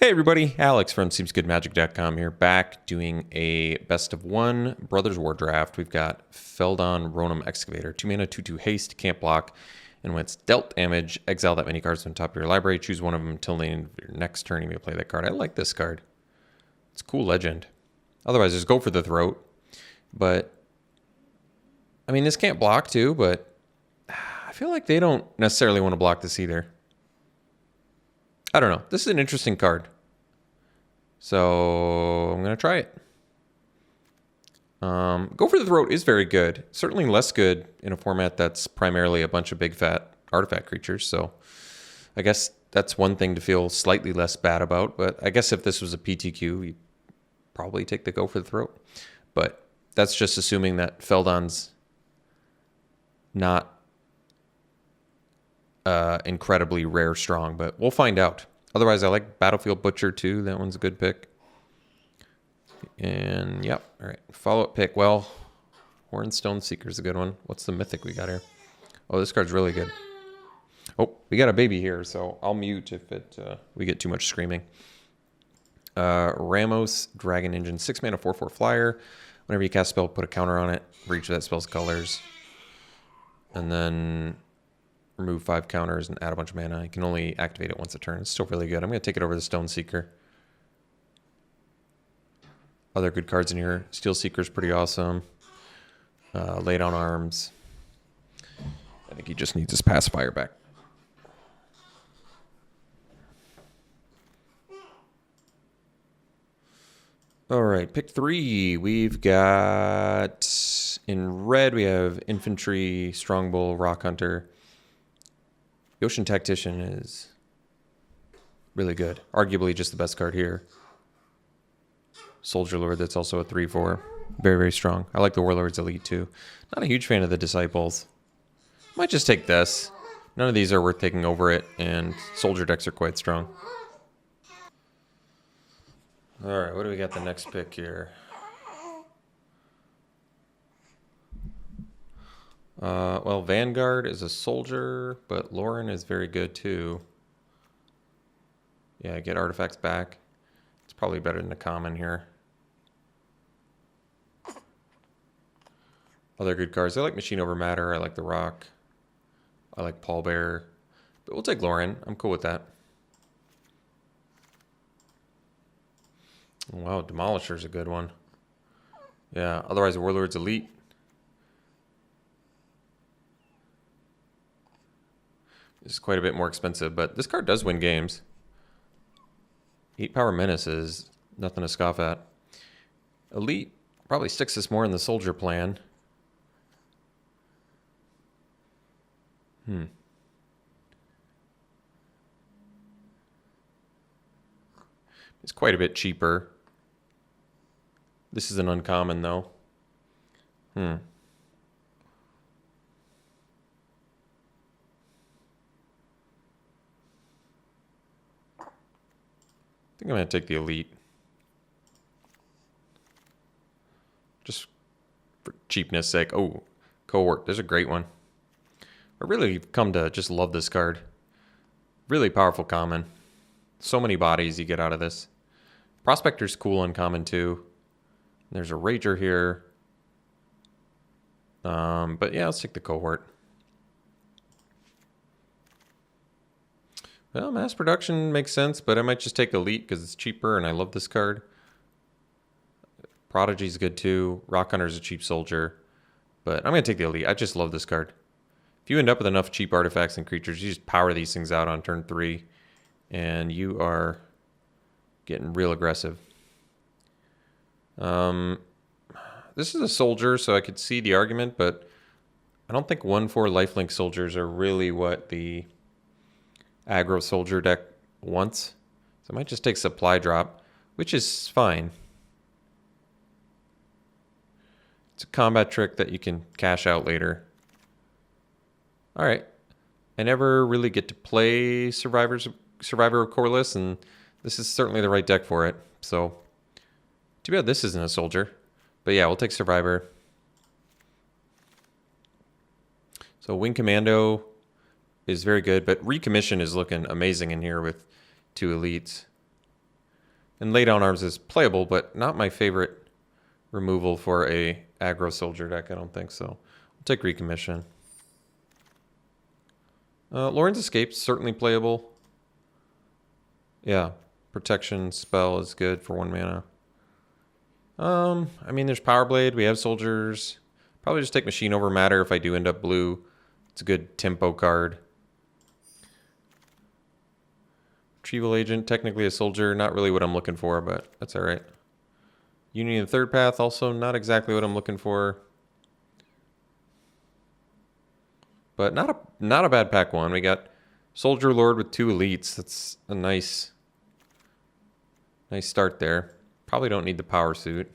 Hey everybody, Alex from SeemsGoodMagic.com here, back doing a best of one Brothers War draft. We've got Feldon Ronom Excavator, 2 mana, 2/2 haste, can't block, and when it's dealt damage, exile that many cards from the top of your library, choose one of them until the end of your next turn, you may play that card. I like this card. It's a cool legend. Otherwise, just go for the throat. But, I mean, this can't block too, but I feel like they don't necessarily want to block this either. I don't know. This is an interesting card. So I'm going to try it. Go for the Throat is very good. Certainly less good in a format that's primarily a bunch of big fat artifact creatures. So I guess that's one thing to feel slightly less bad about. But I guess if this was a PTQ, you'd probably take the Go for the Throat. But that's just assuming that Feldon's not incredibly rare strong, but we'll find out. Otherwise, I like Battlefield Butcher too. That one's a good pick. And yep, all right. Follow-up pick. Well, Hornstone Seeker's a good one. What's the mythic we got here? Oh, this card's really good. Oh, we got a baby here, so I'll mute if we get too much screaming. Ramos Dragon Engine, 6 mana, 4/4 flyer. Whenever you cast a spell, put a counter on it for each of that spell's colors. And then remove 5 counters and add a bunch of mana. You can only activate it once a turn. It's still really good. I'm going to take it over the Stone Seeker. Other good cards in here. Steel Seeker's pretty awesome. Lay Down Arms. I think he just needs his pacifier back. All right, pick 3. We've got, in red, we have Infantry, Strongbow, Rock Hunter. The Ocean Tactician is really good. Arguably just the best card here. Soldier Lord, that's also a 3/4. Very, very strong. I like the Warlord's Elite too. Not a huge fan of the Disciples. Might just take this. None of these are worth taking over it, and Soldier decks are quite strong. All right, what do we got the next pick here? Well, Vanguard is a soldier, but Lauren is very good too. Yeah, get artifacts back. It's probably better than the common here. Other good cards. I like Machine Over Matter. I like the Rock. I like Pallbearer. But we'll take Lauren. I'm cool with that. Wow, Demolisher's a good one. Yeah, otherwise the Warlord's Elite. It's quite a bit more expensive, but this card does win games. 8 Power Menace is nothing to scoff at. Elite probably sticks this more in the Soldier plan. It's quite a bit cheaper. This is an uncommon, though. I think I'm going to take the Elite. Just for cheapness sake. Oh, Cohort. There's a great one. I really come to just love this card. Really powerful common. So many bodies you get out of this. Prospector's cool uncommon too. There's a Rager here. But yeah, let's take the Cohort. Well, mass production makes sense, but I might just take Elite because it's cheaper and I love this card. Prodigy's good too. Rock Hunter's a cheap soldier. But I'm going to take the Elite. I just love this card. If you end up with enough cheap artifacts and creatures, you just power these things out on turn 3. And you are getting real aggressive. This is a soldier, so I could see the argument, but I don't think 1/4 lifelink soldiers are really what the aggro soldier deck wants. So I might just take Supply Drop, which is fine. It's a combat trick that you can cash out later. All right. I never really get to play Survivor of Corliss, and this is certainly the right deck for it. So, too bad this isn't a soldier. But yeah, we'll take Survivor. So Wing Commando is very good, but Recommission is looking amazing in here with 2 elites. And lay down arms is playable, but not my favorite removal for a aggro soldier deck. I don't think so. We'll take recommission. Lauren's Escape's certainly playable. Yeah, protection spell is good for 1 mana. I mean, there's Power Blade. We have soldiers. Probably just take Machine over Matter if I do end up blue. It's a good tempo card. Retrieval Agent, technically a soldier. Not really what I'm looking for, but that's all right. Union of Third Path, also not exactly what I'm looking for. But not a bad pack one. We got Soldier Lord with 2 elites. That's a nice start there. Probably don't need the power suit.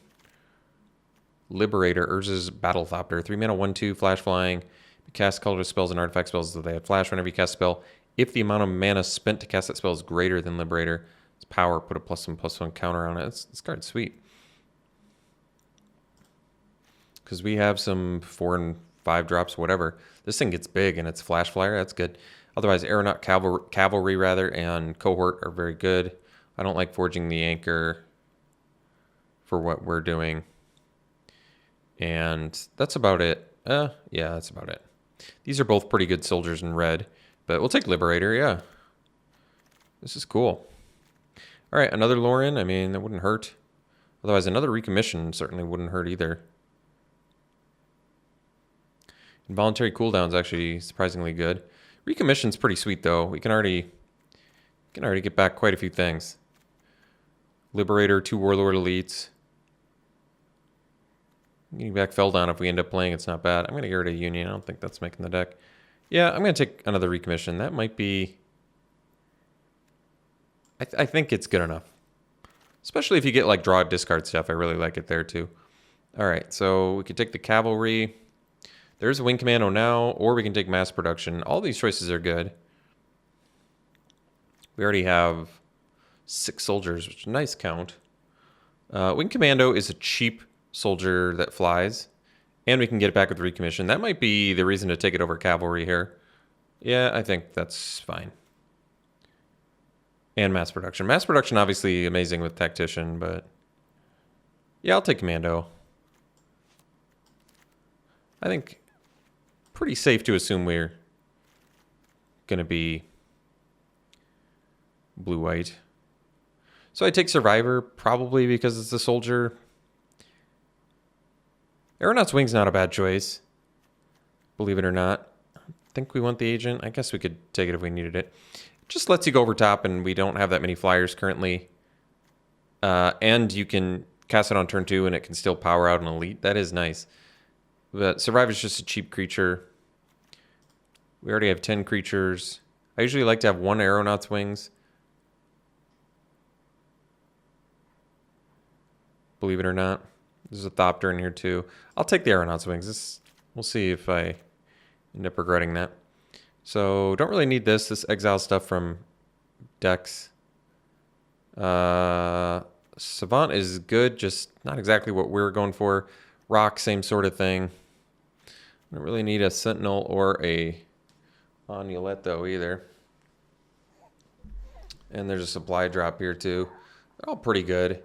Liberator, Urza's Battlethopter. 3 mana, 1/2, flash flying. You cast colorless spells and artifact spells that they have flash whenever you cast a spell. If the amount of mana spent to cast that spell is greater than Liberator, its power, put a +1/+1 counter on it. This card's sweet. Because we have some 4 and 5 drops, whatever. This thing gets big and it's Flash Flyer. That's good. Otherwise, Aeronaut Cavalry rather and Cohort are very good. I don't like Forging the Anchor for what we're doing. And that's about it. Yeah, that's about it. These are both pretty good soldiers in red. But we'll take Liberator, yeah. This is cool. All right, another Lauren. I mean, that wouldn't hurt. Otherwise, another Recommission certainly wouldn't hurt either. Involuntary cooldown is actually surprisingly good. Recommission's pretty sweet, though. We can already get back quite a few things. Liberator, 2 Warlord Elites. Getting back Feldon if we end up playing, it's not bad. I'm going to get rid of Union. I don't think that's making the deck. Yeah, I'm going to take another Recommission. That might be... I think it's good enough. Especially if you get, like, draw discard stuff. I really like it there, too. All right, so we could take the Cavalry. There's a Wing Commando now, or we can take Mass Production. All these choices are good. We already have 6 soldiers, which is a nice count. Wing Commando is a cheap soldier that flies, and we can get it back with Recommission. That might be the reason to take it over Cavalry here. Yeah, I think that's fine. And Mass Production. Mass Production, obviously amazing with Tactician, but yeah, I'll take Commando. I think pretty safe to assume we're going to be blue-white. So I take Survivor, probably because it's a soldier. Aeronaut's Wing's not a bad choice, believe it or not. I think we want the Agent. I guess we could take it if we needed it. It just lets you go over top, and we don't have that many flyers currently. And you can cast it on turn 2, and it can still power out an elite. That is nice. But Survivor's just a cheap creature. We already have 10 creatures. I usually like to have 1 Aeronaut's Wings. Believe it or not. There's a Thopter in here too. I'll take the Aeronaut's Wings. We'll see if I end up regretting that. So don't really need this. This exile stuff from decks. Savant is good, just not exactly what we were going for. Rock, same sort of thing. I don't really need a Sentinel or a Amulet though either. And there's a supply drop here too. They're all pretty good.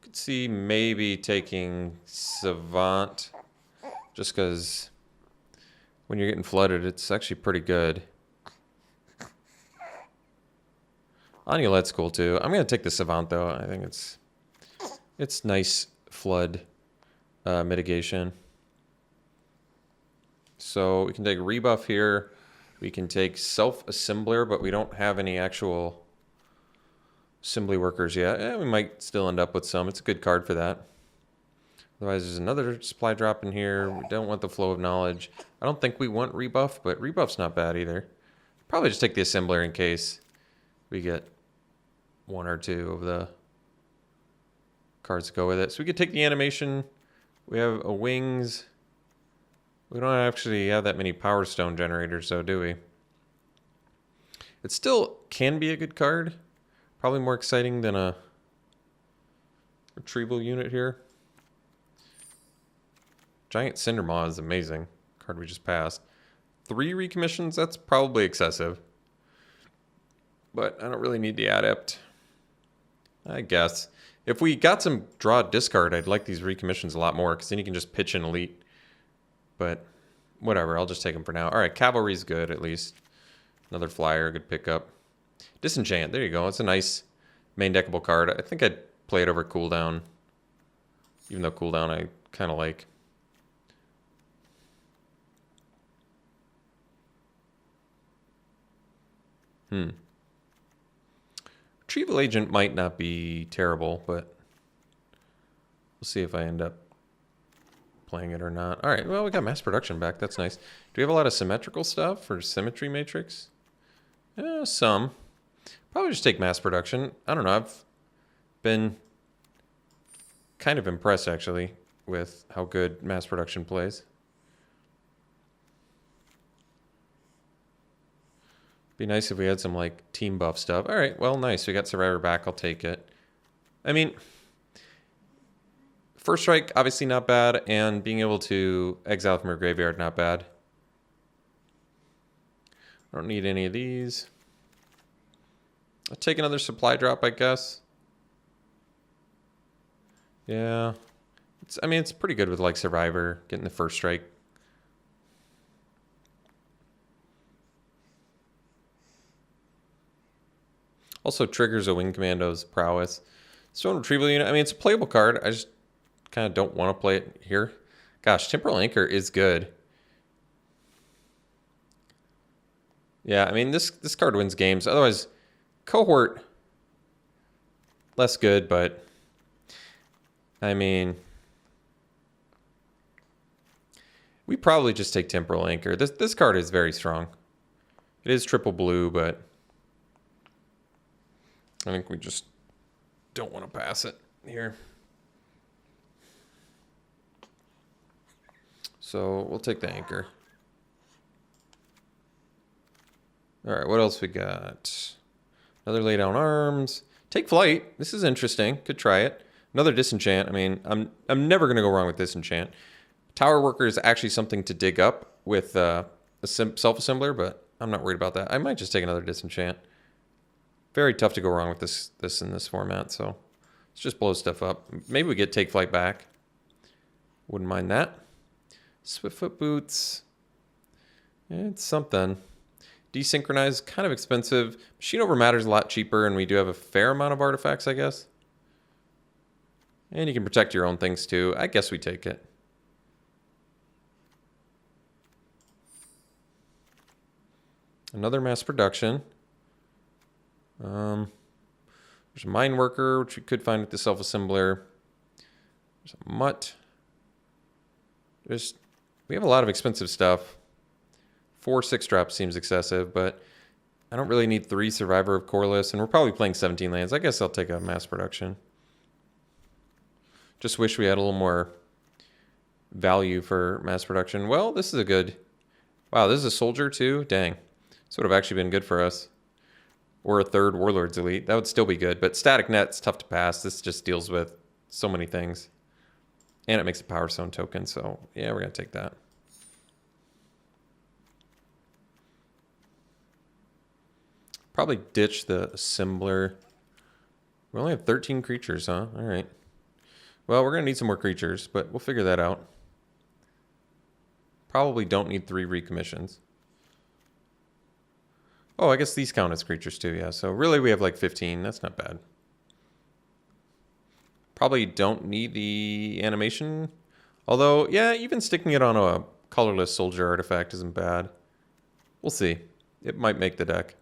Could see maybe taking Savant just because when you're getting flooded, it's actually pretty good. Amulet's cool too. I'm gonna take the Savant though. I think it's nice flood mitigation. So we can take Rebuff here. We can take Self-Assembler, but we don't have any actual assembly workers yet. We might still end up with some. It's a good card for that. Otherwise, there's another supply drop in here. We don't want the Flow of Knowledge. I don't think we want Rebuff, but Rebuff's not bad either. Probably just take the Assembler in case we get 1 or 2 of the cards to go with it. So we could take the Animation. We have a Wings. We don't actually have that many Power Stone generators, though, do we? It still can be a good card. Probably more exciting than a retrieval unit here. Giant Cindermaw is amazing. Card we just passed. 3 recommissions, that's probably excessive. but I don't really need the adept. I guess. If we got some draw discard, I'd like these recommissions a lot more, because then you can just pitch in elite. But whatever, I'll just take them for now. All right, cavalry's good, at least. Another flyer, good pickup. Disenchant, there you go. It's a nice main deckable card. I think I'd play it over cooldown, even though cooldown I kind of like. Retrieval Agent might not be terrible, but we'll see if I end up playing it or not. All right, well, we got mass production back. That's nice. Do we have a lot of symmetrical stuff for Symmetry Matrix? Some. Probably just take mass production. I don't know. I've been kind of impressed, actually, with how good mass production plays. Be nice if we had some, like, team buff stuff. All right, well, nice. We got Survivor back. I'll take it. I mean, First Strike, obviously not bad, and being able to exile from your graveyard, not bad. I don't need any of these. I'll take another supply drop, I guess. Yeah. I mean, it's pretty good with, like, Survivor, getting the First Strike. Also triggers a Wing Commando's prowess. Stone Retrieval Unit, I mean, it's a playable card. I just kind of don't want to play it here. Gosh, Temporal Anchor is good. Yeah, I mean, this card wins games. Otherwise, Cohort, less good, but I mean, we probably just take Temporal Anchor. This card is very strong. It is triple blue, but I think we just don't want to pass it here. So we'll take the Anchor. All right, what else we got? Another Lay Down Arms. Take Flight. This is interesting. Could try it. Another Disenchant. I mean, I'm never going to go wrong with Disenchant. Tower Worker is actually something to dig up with a self-assembler, but I'm not worried about that. I might just take another Disenchant. Very tough to go wrong with this in this format, so let's just blow stuff up. Maybe we get Take Flight back. Wouldn't mind that. Swiftfoot Boots. It's something. Desynchronize, kind of expensive. Machine Over Matter is a lot cheaper, and we do have a fair amount of artifacts, I guess. And you can protect your own things, too. I guess we take it. Another mass production. There's a Mine Worker, which we could find with the self-assembler. There's a Mutt. We have a lot of expensive stuff. 4 6-drop seems excessive, but I don't really need 3 Survivor of Coreless, and we're probably playing 17 lands. I guess I'll take a mass production. Just wish we had a little more value for mass production. Well, this is a good... Wow, this is a Soldier too? Dang. This would have actually been good for us. Or a 3rd Warlords Elite. That would still be good, but Static Net's tough to pass. This just deals with so many things. And it makes a Power Stone token, so yeah, we're going to take that. Probably ditch the Assembler. We only have 13 creatures, huh? All right. Well, we're going to need some more creatures, but we'll figure that out. Probably don't need 3 recommissions. Oh, I guess these count as creatures too, yeah. So really we have like 15. That's not bad. Probably don't need the animation. Although, yeah, even sticking it on a colorless soldier artifact isn't bad. We'll see. It might make the deck.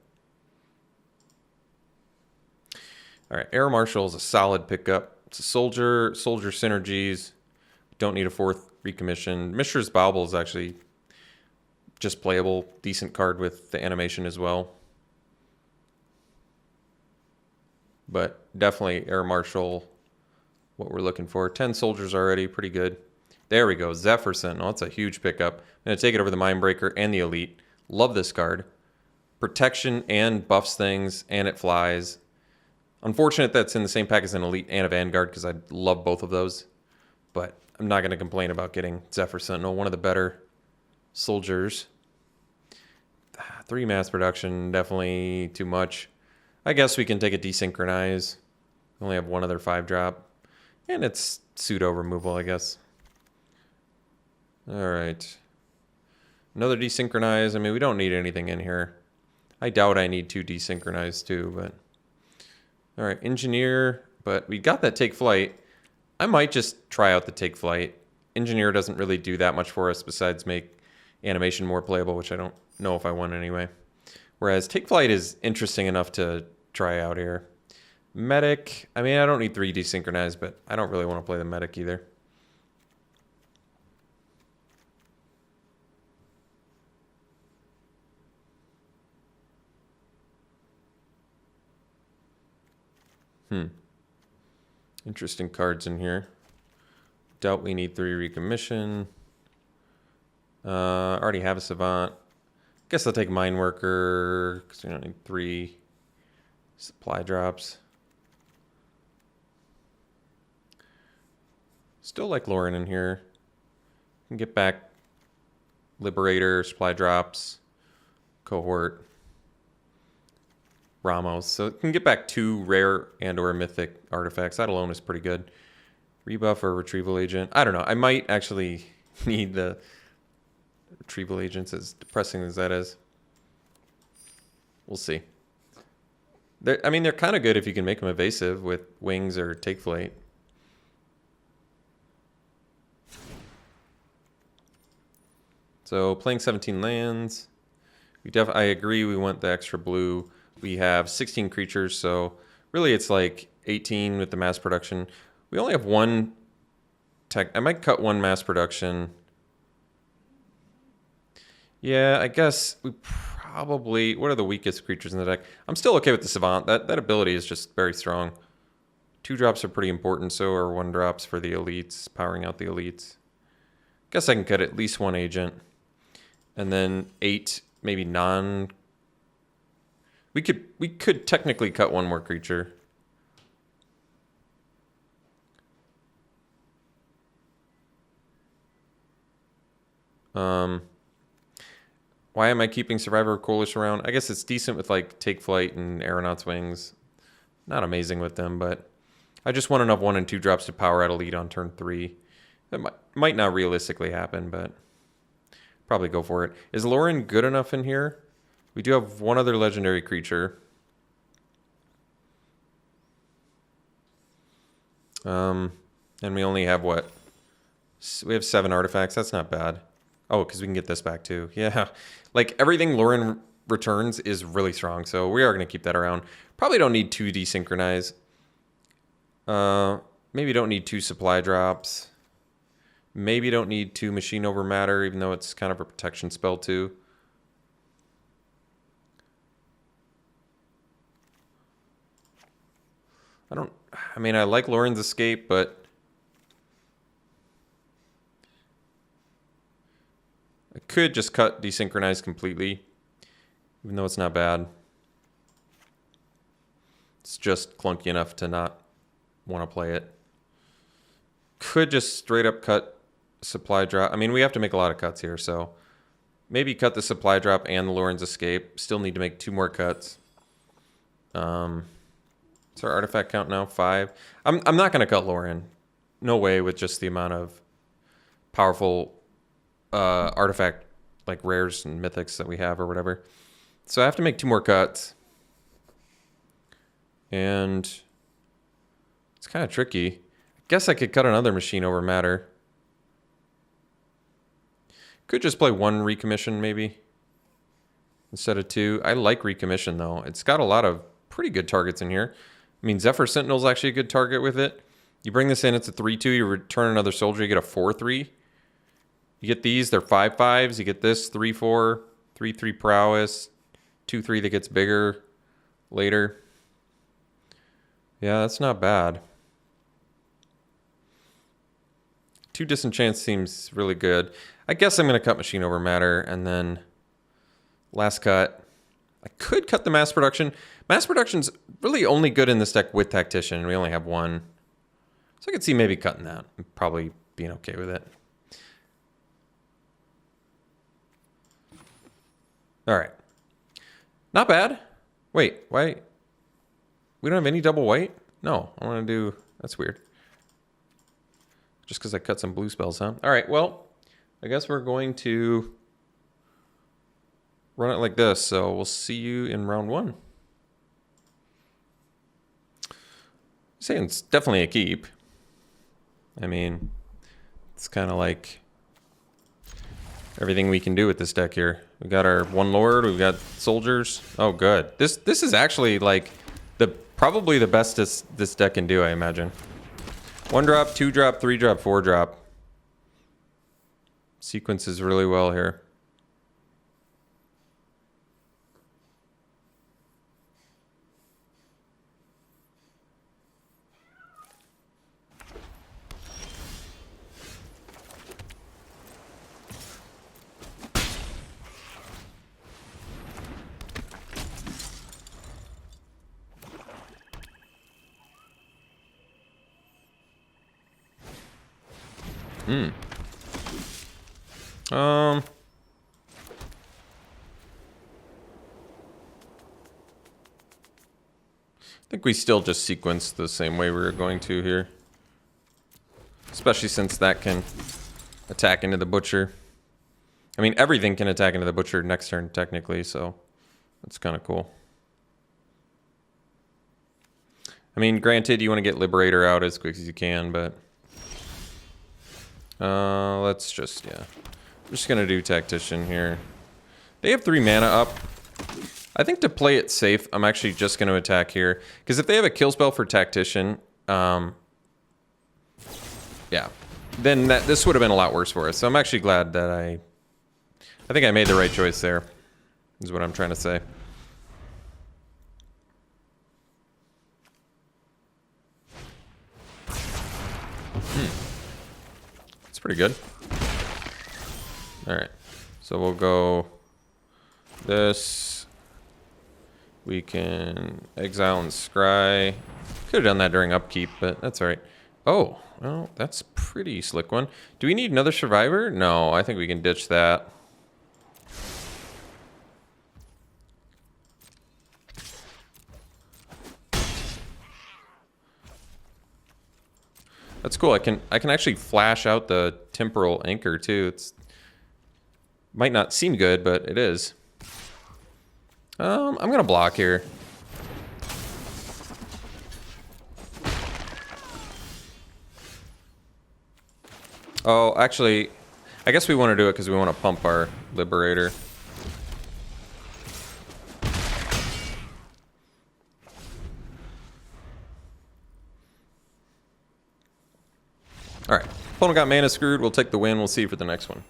All right, Air Marshal is a solid pickup. It's a soldier synergies. Don't need a 4th recommission. Mishra's Bauble is actually just playable. Decent card with the animation as well. But definitely Air Marshal, what we're looking for. 10 soldiers already, pretty good. There we go, Stephenson. Oh, that's a huge pickup. I'm going to take it over the Mindbreaker and the Elite. Love this card. Protection and buffs things, and it flies. Unfortunate that's in the same pack as an Elite and a Vanguard, because I love both of those. But I'm not going to complain about getting Zephyr Sentinel, one of the better soldiers. 3 mass production, definitely too much. I guess we can take a desynchronize. We only have one other 5-drop. And it's pseudo removal, I guess. Alright. Another desynchronize. I mean, we don't need anything in here. I doubt I need 2 desynchronize too, but... Alright, engineer. But we got that take flight. I might just try out the take flight. Engineer doesn't really do that much for us besides make animation more playable, which I don't know if I want anyway. Whereas take flight is interesting enough to try out here. Medic. I mean, I don't need 3 desynchronize, but I don't really want to play the medic either. Interesting cards in here. Doubt we need 3 recommission. Already have a savant. Guess I'll take mine worker because we don't need 3 supply drops. Still like Lauren in here. Can get back Liberator, supply drops, cohort. Ramos, so it can get back 2 rare and or mythic artifacts. That alone is pretty good. Rebuff or retrieval agent. I don't know. I might actually need the retrieval agents, as depressing as that is. We'll see. I mean, they're kind of good if you can make them evasive with wings or take flight. So playing 17 lands. I agree we want the extra blue. We have 16 creatures, so really it's like 18 with the mass production. We only have 1 tech. I might cut 1 mass production. Yeah, I guess we probably... What are the weakest creatures in the deck? I'm still okay with the Savant. That ability is just very strong. 2 drops are pretty important, so are 1 drops for the elites, powering out the elites. Guess I can cut at least 1 agent. And then 8, maybe non... We could technically cut 1 more creature. Why am I keeping Survivor of Coalition around? I guess it's decent with like Take Flight and Aeronaut's Wings. Not amazing with them, but I just want enough 1 and 2 drops to power out Elite on turn 3. That might not realistically happen, but probably go for it. Is Lauren good enough in here? We do have 1 other legendary creature. And we only have what? We have 7 artifacts. That's not bad. Oh, because we can get this back too. Yeah. Like everything Lauren returns is really strong. So we are going to keep that around. Probably don't need 2 desynchronize. Maybe don't need 2 supply drops. Maybe don't need 2 machine over matter, even though it's kind of a protection spell too. I mean, I like Lauren's Escape, but I could just cut Desynchronize completely, even though it's not bad. It's just clunky enough to not want to play it. Could just straight up cut Supply Drop. I mean, we have to make a lot of cuts here, so maybe cut the Supply Drop and the Lauren's Escape. Still need to make 2 more cuts. What's our artifact count now? 5. I'm not going to cut Lauren. No way with just the amount of powerful artifact, like rares and mythics that we have or whatever. So I have to make 2 more cuts. And it's kind of tricky. I guess I could cut another machine over matter. Could just play 1 recommission maybe instead of 2. I like recommission though. It's got a lot of pretty good targets in here. I mean, Zephyr Sentinel's actually a good target with it. You bring this in, it's a 3-2. You return another soldier, you get a 4-3. You get these, they're 5-5s. You get this 3-4, 3-3 prowess, 2-3 that gets bigger later. Yeah, that's not bad. 2 disenchants seems really good. I guess I'm going to cut machine over matter, and then last cut. I could cut the mass production. Mass production's really only good in this deck with Tactician. We only have 1. So I could see maybe cutting that and probably being okay with it. All right. Not bad. Wait, why? We don't have any double white? No, I want to do... That's weird. Just because I cut some blue spells, huh? All right, well, I guess we're going to run it like this. So we'll see you in round 1. I'm saying it's definitely a keep. I mean, it's kind of like everything we can do with this deck here. We got our 1 Lord, we've got soldiers. Oh, good. This is actually like probably the best this deck can do, I imagine. 1 drop, 2 drop, 3 drop, 4 drop. Sequences really well here. I think we still just sequence the same way we were going to here. Especially since that can attack into the Butcher. I mean, everything can attack into the Butcher next turn, technically, so that's kind of cool. I mean, granted, you want to get Liberator out as quick as you can, but... let's just, yeah. I'm just going to do Tactician here. They have 3 mana up. I think to play it safe, I'm actually just going to attack here. Because if they have a kill spell for Tactician, yeah, then this would have been a lot worse for us. So I'm actually glad that I think I made the right choice there, is what I'm trying to say. It's pretty good. All right, so we'll go this. We can exile and scry. Could have done that during upkeep, but that's all right. Oh, well, that's a pretty slick one. Do we need another survivor? No, I think we can ditch that. That's cool. I can actually flash out the temporal anchor too. It's might not seem good, but it is. I'm gonna block here. Oh, actually, I guess we want to do it because we want to pump our Liberator. All right, opponent got mana screwed. We'll take the win. We'll see for the next one.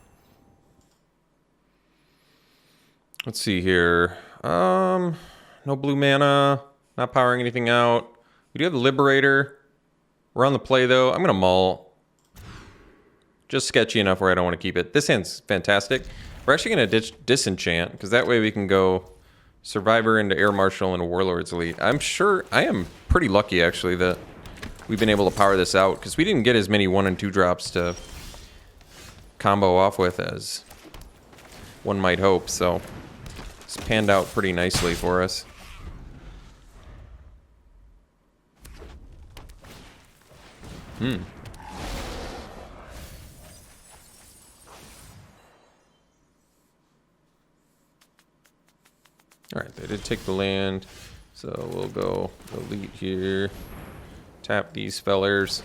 Let's see here. No blue mana, not powering anything out. We do have the Liberator. We're on the play though. I'm gonna mull. Just sketchy enough where I don't want to keep it. This hand's fantastic. We're actually gonna ditch Disenchant because that way we can go Survivor into Air Marshal and a Warlord's Elite. I'm sure I am pretty lucky actually that we've been able to power this out because we didn't get as many 1 and 2 drops to combo off with as one might hope. So it's panned out pretty nicely for us. Alright, they did take the land, so we'll go Elite here. Tap these fellers.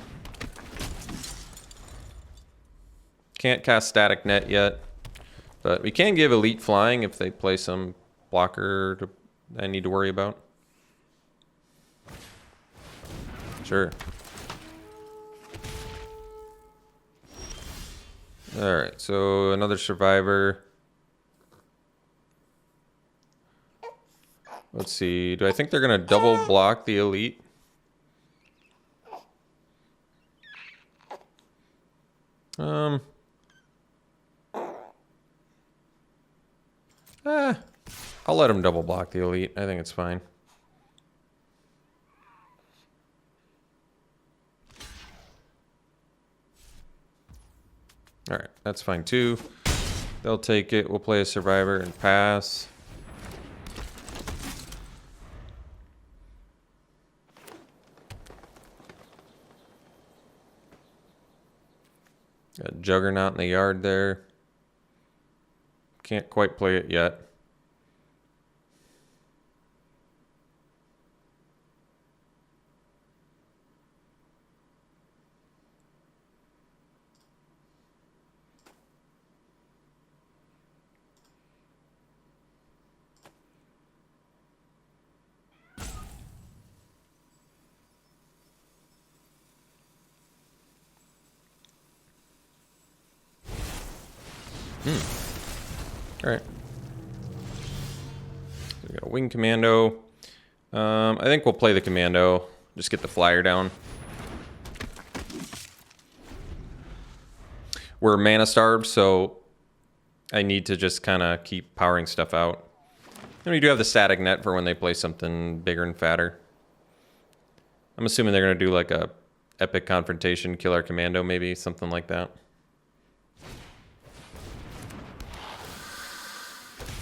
Can't cast Static Net yet, but we can give Elite Flying if they play some blocker I need to worry about. Sure. Alright, so another Survivor. Let's see, do I think they're gonna double block the Elite? I'll let them double block the Elite. I think it's fine. Alright, that's fine too. They'll take it. We'll play a Survivor and pass. Got Juggernaut in the yard there. Can't quite play it yet. All right. We got a wing commando. I think we'll play the commando. Just get the flyer down. We're mana starved, so I need to just kind of keep powering stuff out. And we do have the static net for when they play something bigger and fatter. I'm assuming they're going to do like a epic confrontation, kill our commando, maybe something like that.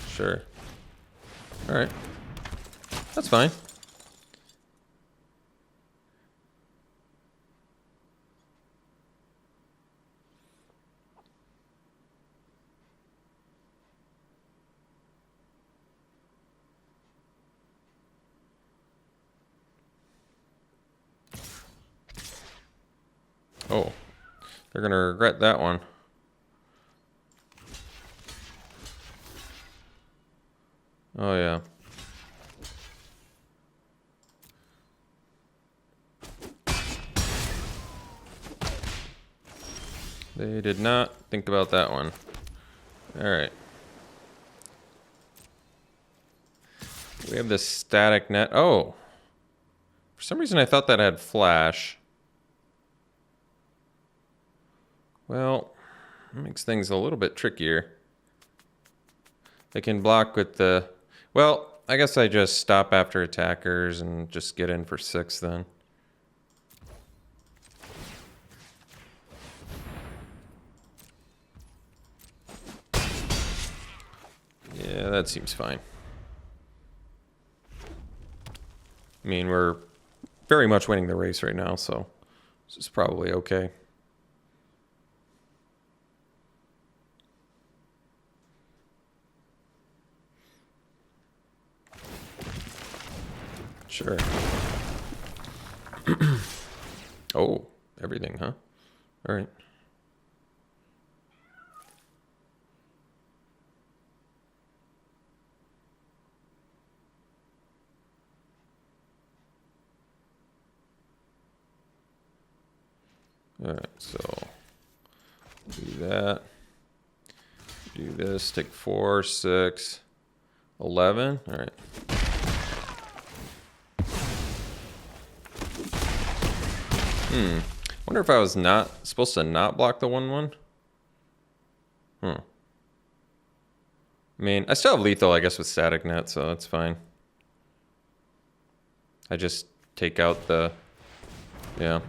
Sure. All right. That's fine. Oh, they're going to regret that one. Oh, yeah. They did not think about that one. All right. We have this static net. Oh. For some reason, I thought that had flash. Well, that makes things a little bit trickier. They can block with the... Well, I guess I just stop after attackers and just get in for 6 then. Yeah, that seems fine. I mean, we're very much winning the race right now, so this is probably okay. Sure. Oh, everything, huh? All right. All right, so do that. Do this, take 4, 6, 11. All right. Wonder if I was not supposed to not block the 1/1. I mean, I still have lethal, I guess, with static net, so that's fine. I just take out the... Yeah.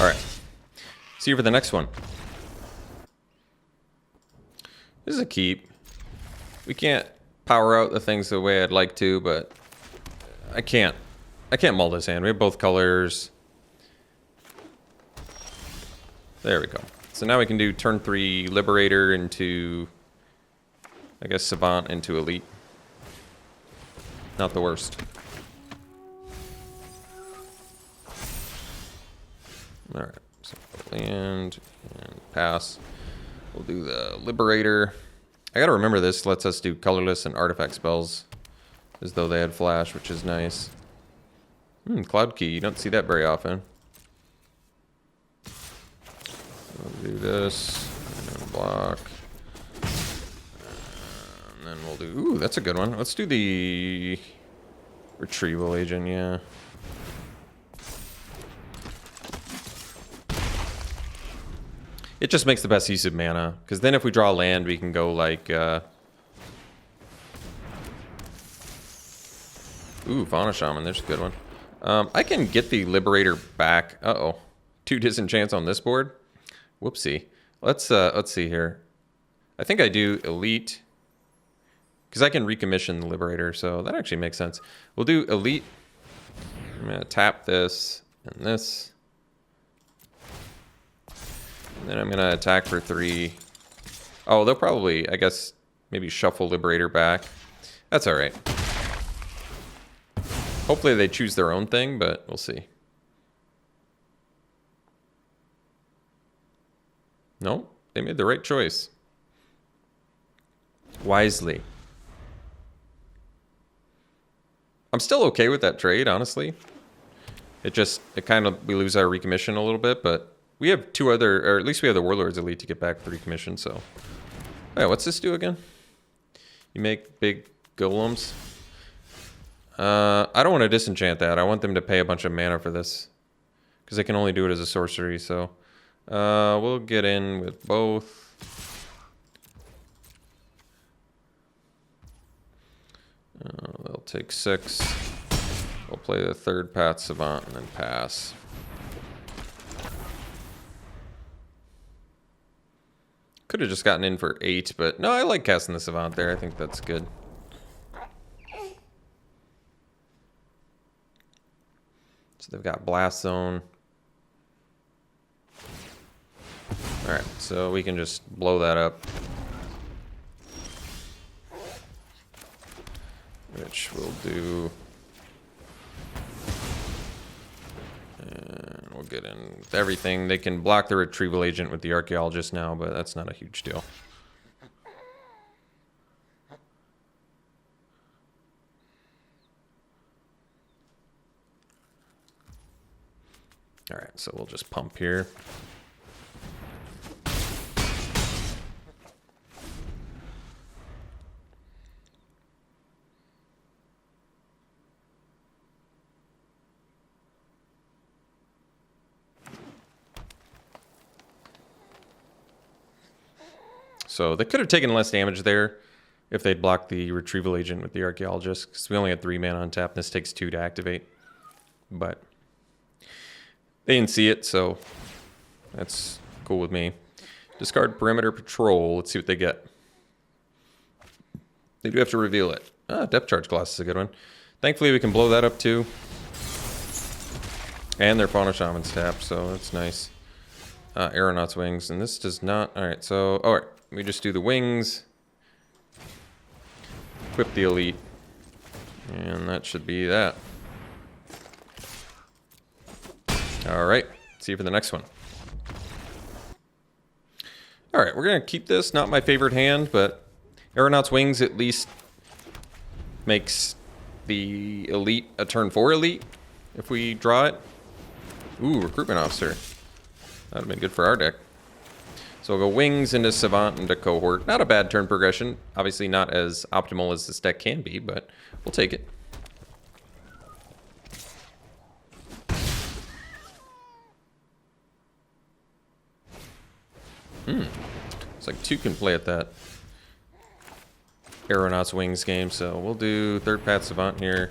All right. See you for the next one. This is a keep. We can't power out the things the way I'd like to, but I can't mull this hand. We have both colors. There we go. So now we can do turn 3 Liberator into, I guess, Savant into Elite. Not the worst. All right, so land and pass. We'll do the Liberator. I gotta remember this lets us do colorless and artifact spells as though they had flash, which is nice. Cloud Key, you don't see that very often. We'll do this, and block. then we'll do... Ooh, that's a good one. Let's do the retrieval agent, yeah. It just makes the best use of mana. Because then if we draw land, we can go like... Ooh, Fauna Shaman, there's a good one. I can get the Liberator back. Uh-oh. 2 disenchants on this board. Whoopsie. Let's see here. I think I do Elite. Because I can recommission the Liberator, so that actually makes sense. We'll do Elite. I'm going to tap this and this. And then I'm going to attack for 3. Oh, they'll probably, I guess, maybe shuffle Liberator back. That's all right. Hopefully they choose their own thing, but we'll see. No, they made the right choice. Wisely. I'm still okay with that trade, honestly. It kind of, we lose our recommission a little bit, but we have 2 other, or at least we have the Warlord's Elite to get back the recommission, so. Oh yeah, what's this do again? You make big golems. I don't want to disenchant that. I want them to pay a bunch of mana for this. Because they can only do it as a sorcery, so. We'll get in with both. They'll take 6. We'll play the 3rd Path Savant and then pass. Could have just gotten in for 8, but no, I like casting the Savant there. I think that's good. So they've got Blast Zone. Alright, so we can just blow that up. Which we'll do. And we'll get in with everything. They can block the retrieval agent with the archaeologist now, but that's not a huge deal. Alright, so we'll just pump here. So they could have taken less damage there if they'd blocked the retrieval agent with the archaeologist, because we only had 3 mana on tap, and this takes 2 to activate. But they didn't see it, so that's cool with me. Discard Perimeter Patrol. Let's see what they get. They do have to reveal it. Ah, Depth Charge Glass is a good one. Thankfully, we can blow that up too. And their Fauna Shaman's tap, so that's nice. Aeronaut's Wings, and this does not... Alright, so... Alright, we just do the wings. Equip the Elite. And that should be that. Alright, see you for the next one. Alright, we're going to keep this. Not my favorite hand, but Aeronaut's Wings at least makes the Elite a turn 4 Elite if we draw it. Ooh, Recruitment Officer. That would have been good for our deck. So we'll go Wings into Savant into Cohort. Not a bad turn progression. Obviously not as optimal as this deck can be, but we'll take it. It's like 2 can play at that Aeronaut's Wings game, so we'll do 3rd Path Savant here.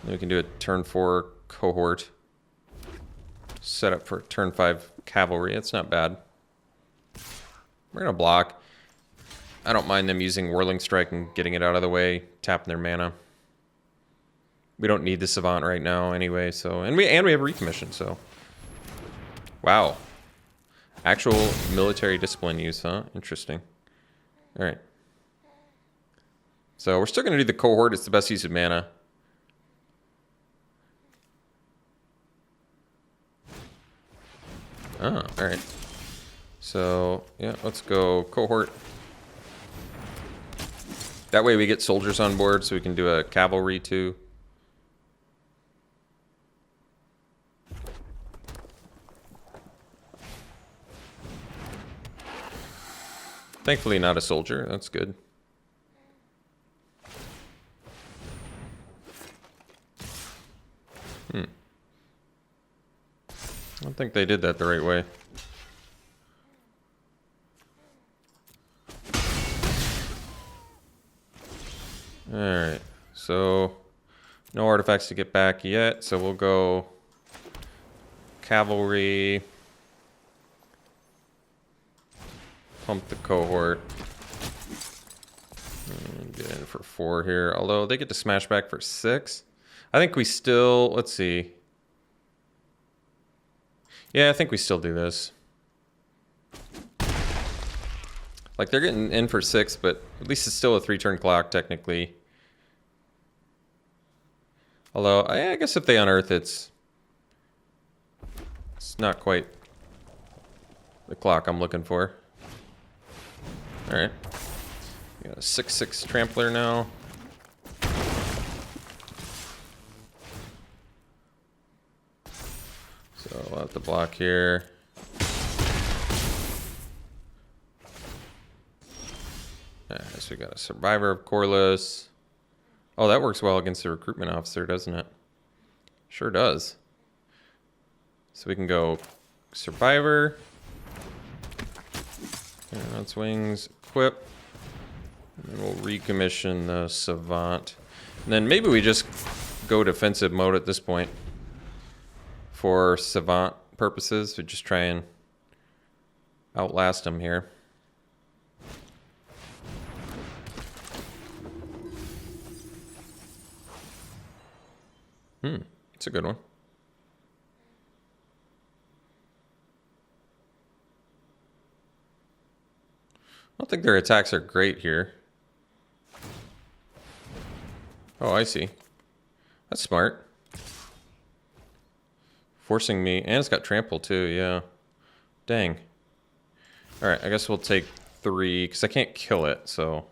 Then we can do a turn 4 Cohort. Set up for turn 5 Cavalry. It's not bad. We're going to block. I don't mind them using Whirling Strike and getting it out of the way, tapping their mana. We don't need the Savant right now anyway, so... And we have a recommission, so... Wow. Actual military discipline use, huh? Interesting. Alright. So we're still going to do the Cohort. It's the best use of mana. Oh, alright. So, yeah, let's go Cohort. That way we get soldiers on board, so we can do a cavalry too. Thankfully not a soldier, that's good. I don't think they did that the right way. Alright, so no artifacts to get back yet, so we'll go cavalry, pump the cohort, and get in for 4 here, although they get to smash back for 6. I think we still, let's see. Yeah, I think we still do this. Like, they're getting in for 6, but at least it's still a 3-turn clock, technically. Although, I guess if they unearth, it's not quite the clock I'm looking for. Alright. We got a 6/6 trampler now. So we'll have to block here. So we got a survivor of Corliss. Oh, that works well against the recruitment officer, doesn't it? Sure does. So we can go survivor. And on wings, equip. And then we'll recommission the savant. And then maybe we just go defensive mode at this point. For savant purposes, we just try and outlast him here. It's a good one. I don't think their attacks are great here. Oh, I see. That's smart. Forcing me, and it's got trample too, yeah. Dang. Alright, I guess we'll take 3, because I can't kill it, so...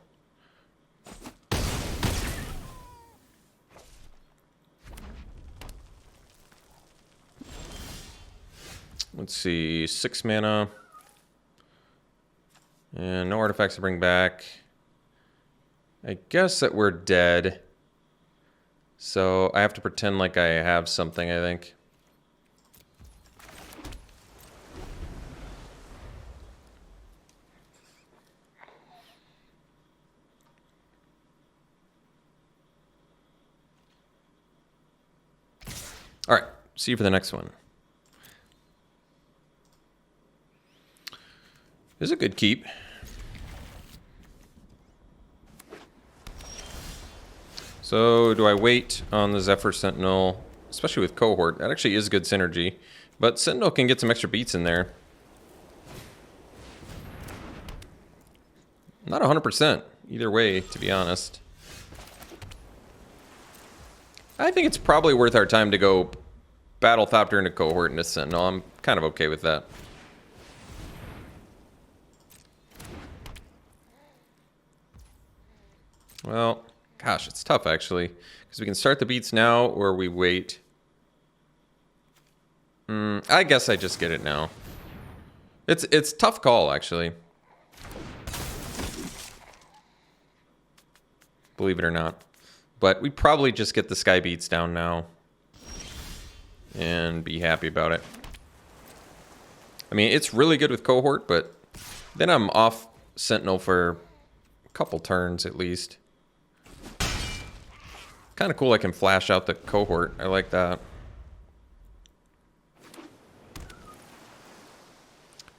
Let's see, 6 mana. And no artifacts to bring back. I guess that we're dead. So I have to pretend like I have something, I think. All right, see you for the next one. This is a good keep. So do I wait on the Zephyr Sentinel, especially with Cohort? That actually is good synergy, but Sentinel can get some extra beats in there. Not 100% either way, to be honest. I think it's probably worth our time to go Battlethopter into Cohort into Sentinel. I'm kind of okay with that. Well, gosh, it's tough actually, because we can start the beats now or we wait. I guess I just get it now. It's tough call actually. Believe it or not. But we probably just get the sky beats down now and be happy about it. I mean, it's really good with Cohort, but then I'm off Sentinel for a couple turns at least. Kind of cool I can flash out the Cohort. I like that.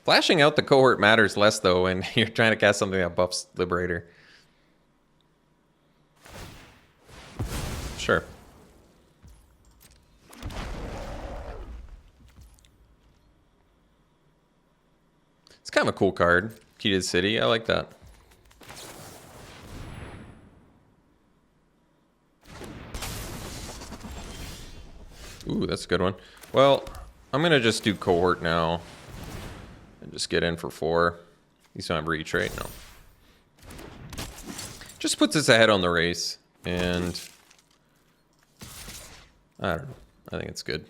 Flashing out the Cohort matters less though when you're trying to cast something that buffs Liberator. Sure. It's kind of a cool card. Key to the City. I like that. Ooh, that's a good one. Well, I'm going to just do Cohort now. And just get in for 4. These don't have reach, right? No. Just puts us ahead on the race. And I don't know. I think it's good.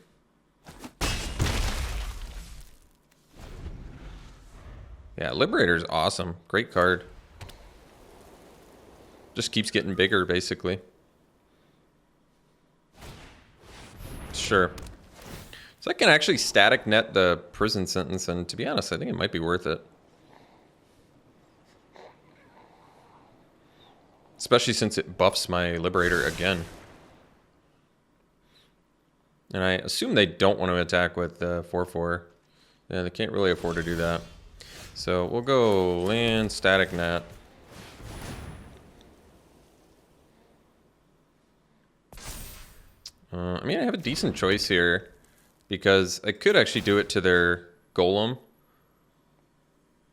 Yeah, Liberator's awesome. Great card. Just keeps getting bigger, basically. Sure. sure. So I can actually static net the prison sentence, and to be honest, I think it might be worth it. Especially since it buffs my Liberator again. And I assume they don't want to attack with 4/4. Yeah, they can't really afford to do that. So we'll go land, static net. I mean, I have a decent choice here because I could actually do it to their golem.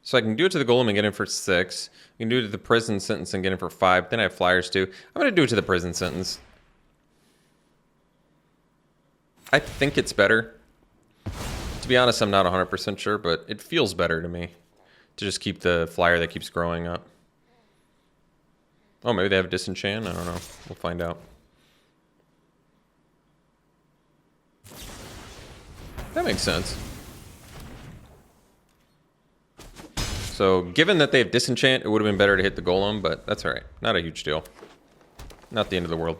So I can do it to the golem and get in for 6. I can do it to the prison sentence and get in for 5. Then I have flyers too. I'm going to do it to the prison sentence. I think it's better. To be honest, I'm not 100% sure, but it feels better to me to just keep the flyer that keeps growing up. Oh, maybe they have a disenchant? I don't know. We'll find out. That makes sense. So, given that they have disenchant, it would have been better to hit the golem, but that's alright. Not a huge deal. Not the end of the world.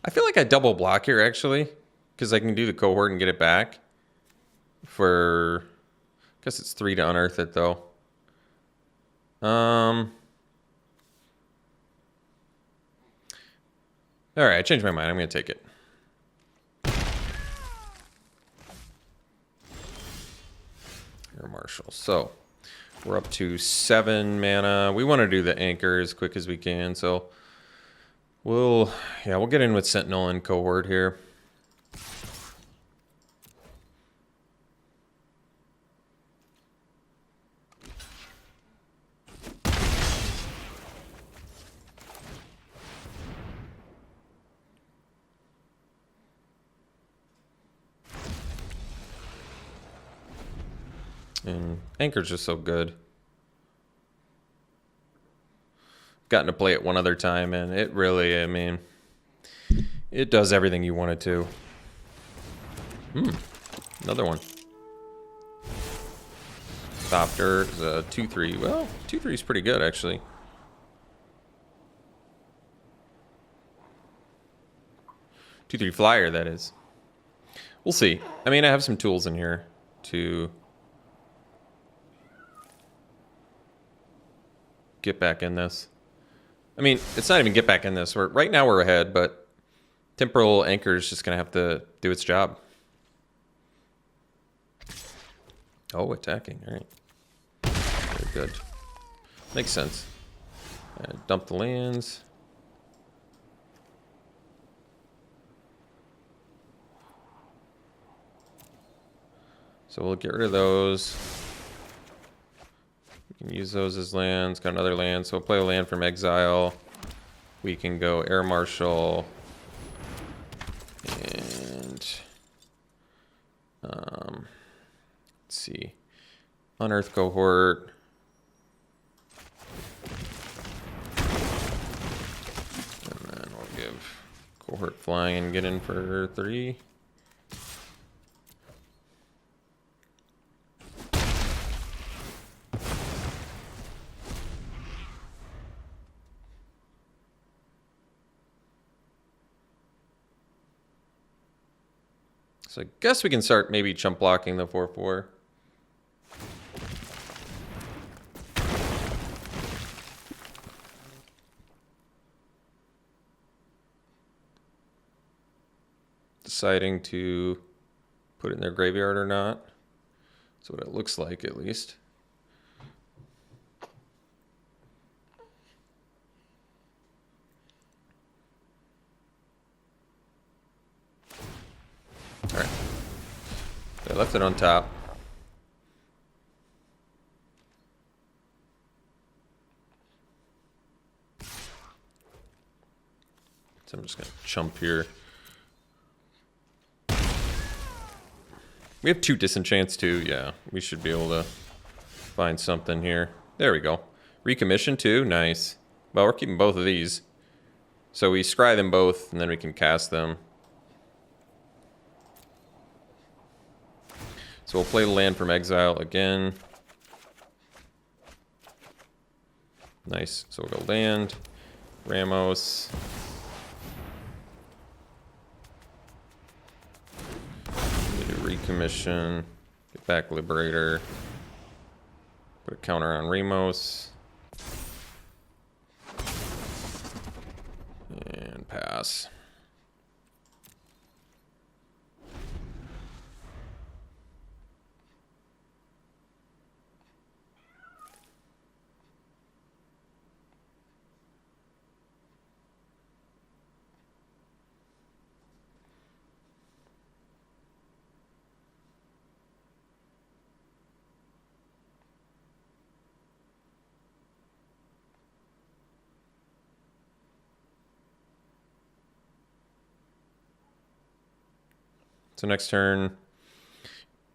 I feel like I double block here, actually, because I can do the cohort and get it back. For, I guess it's 3 to unearth it, though. Alright, I changed my mind. I'm going to take it. Air Marshal. So, we're up to 7 mana. We want to do the anchor as quick as we can, so we'll get in with Sentinel and cohort here. And Anchor's just so good. Gotten to play it one other time, and it really, I mean, it does everything you want it to. Another one. Thopter is a 2/3. Well, 2/3 is pretty good, actually. Two-three flyer, that is. We'll see. I mean, I have some tools in here to get back in this. I mean, it's not even get back in this. Right now we're ahead, but Temporal Anchor is just going to have to do its job. Oh, attacking. All right. Very good. Makes sense. Dump the lands. So we'll get rid of those. We can use those as lands. Got another land. So we'll play a land from exile. We can go Air Marshal. And let's see. Unearth Cohort. And then we'll give Cohort Flying and get in for 3. So I guess we can start maybe chump blocking the 4/4. Deciding to put it in their graveyard or not. That's what it looks like, at least. All right. I left it on top. So I'm just going to chump here. We have 2 disenchants too. Yeah, we should be able to find something here. There we go. Recommission too. Nice. Well, we're keeping both of these. So we scry them both, and then we can cast them. So we'll play land from exile again. Nice. So we'll go land, Ramos. Recommission, get back Liberator, put a counter on Ramos, and pass. So next turn,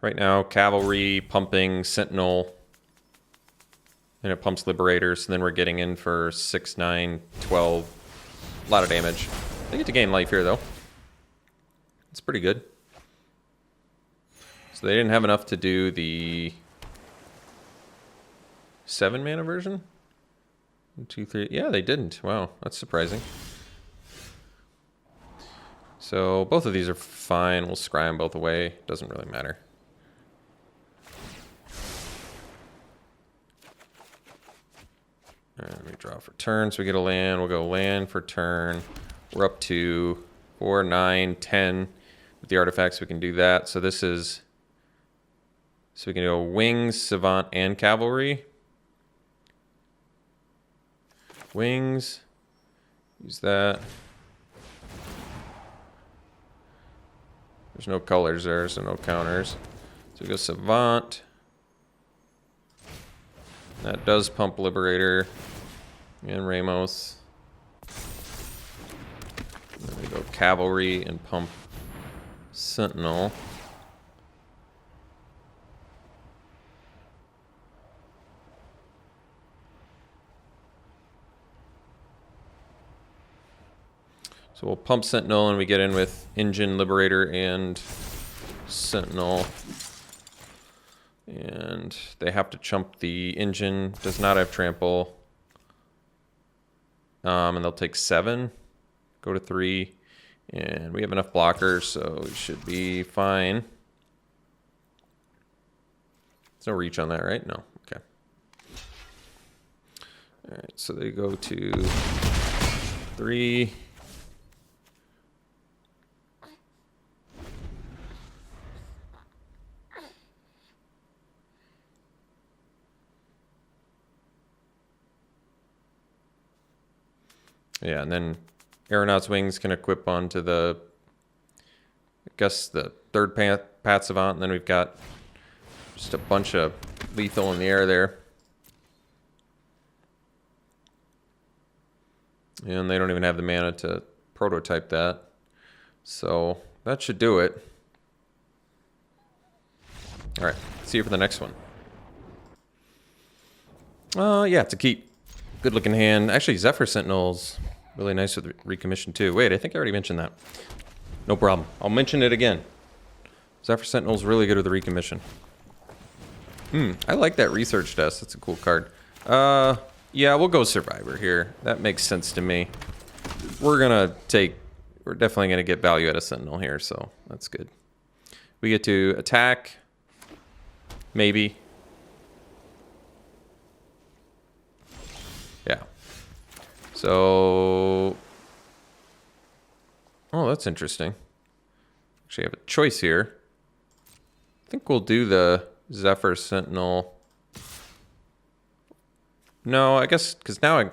right now, Cavalry, pumping, Sentinel, and it pumps Liberator, so then we're getting in for 6, 9, 12. A lot of damage. They get to gain life here, though. It's pretty good. So they didn't have enough to do the 7 mana version? 1, 2, 3. Yeah, they didn't. Wow, that's surprising. So both of these are fine. We'll scry them both away. Doesn't really matter. All right, let me draw for turn. So we get a land. We'll go land for turn. We're up to 4, 9, 10. With the artifacts, we can do that. So this is... So we can go Wings, Savant, and Cavalry. Wings. Use that. There's no colors there, so no counters. So we go Savant. That does pump Liberator and Ramos. Then we go Cavalry and pump Sentinel. So we'll pump Sentinel and we get in with Engine, Liberator, and Sentinel. And they have to chump the Engine. Does not have Trample. And they'll take 7. Go to 3. And we have enough blockers, so we should be fine. There's no reach on that, right? No. Okay. All right, so they go to 3. Yeah, and then Aeronaut's Wings can equip onto the, I guess, the third Pat Savant, and then we've got just a bunch of lethal in the air there. And they don't even have the mana to prototype that. So that should do it. All right, see you for the next one. Yeah, it's a keep. Good looking hand. Actually, Zephyr Sentinel's really nice with recommission too. Wait, I think I already mentioned that. No problem. I'll mention it again. Zephyr Sentinel's really good with the recommission. I like that research desk. That's a cool card. Yeah, we'll go Survivor here. That makes sense to me. We're definitely gonna get value out of Sentinel here, so that's good. We get to attack. Maybe. Yeah. So, oh, that's interesting. Actually, I have a choice here. I think we'll do the Zephyr Sentinel. No, I guess, because now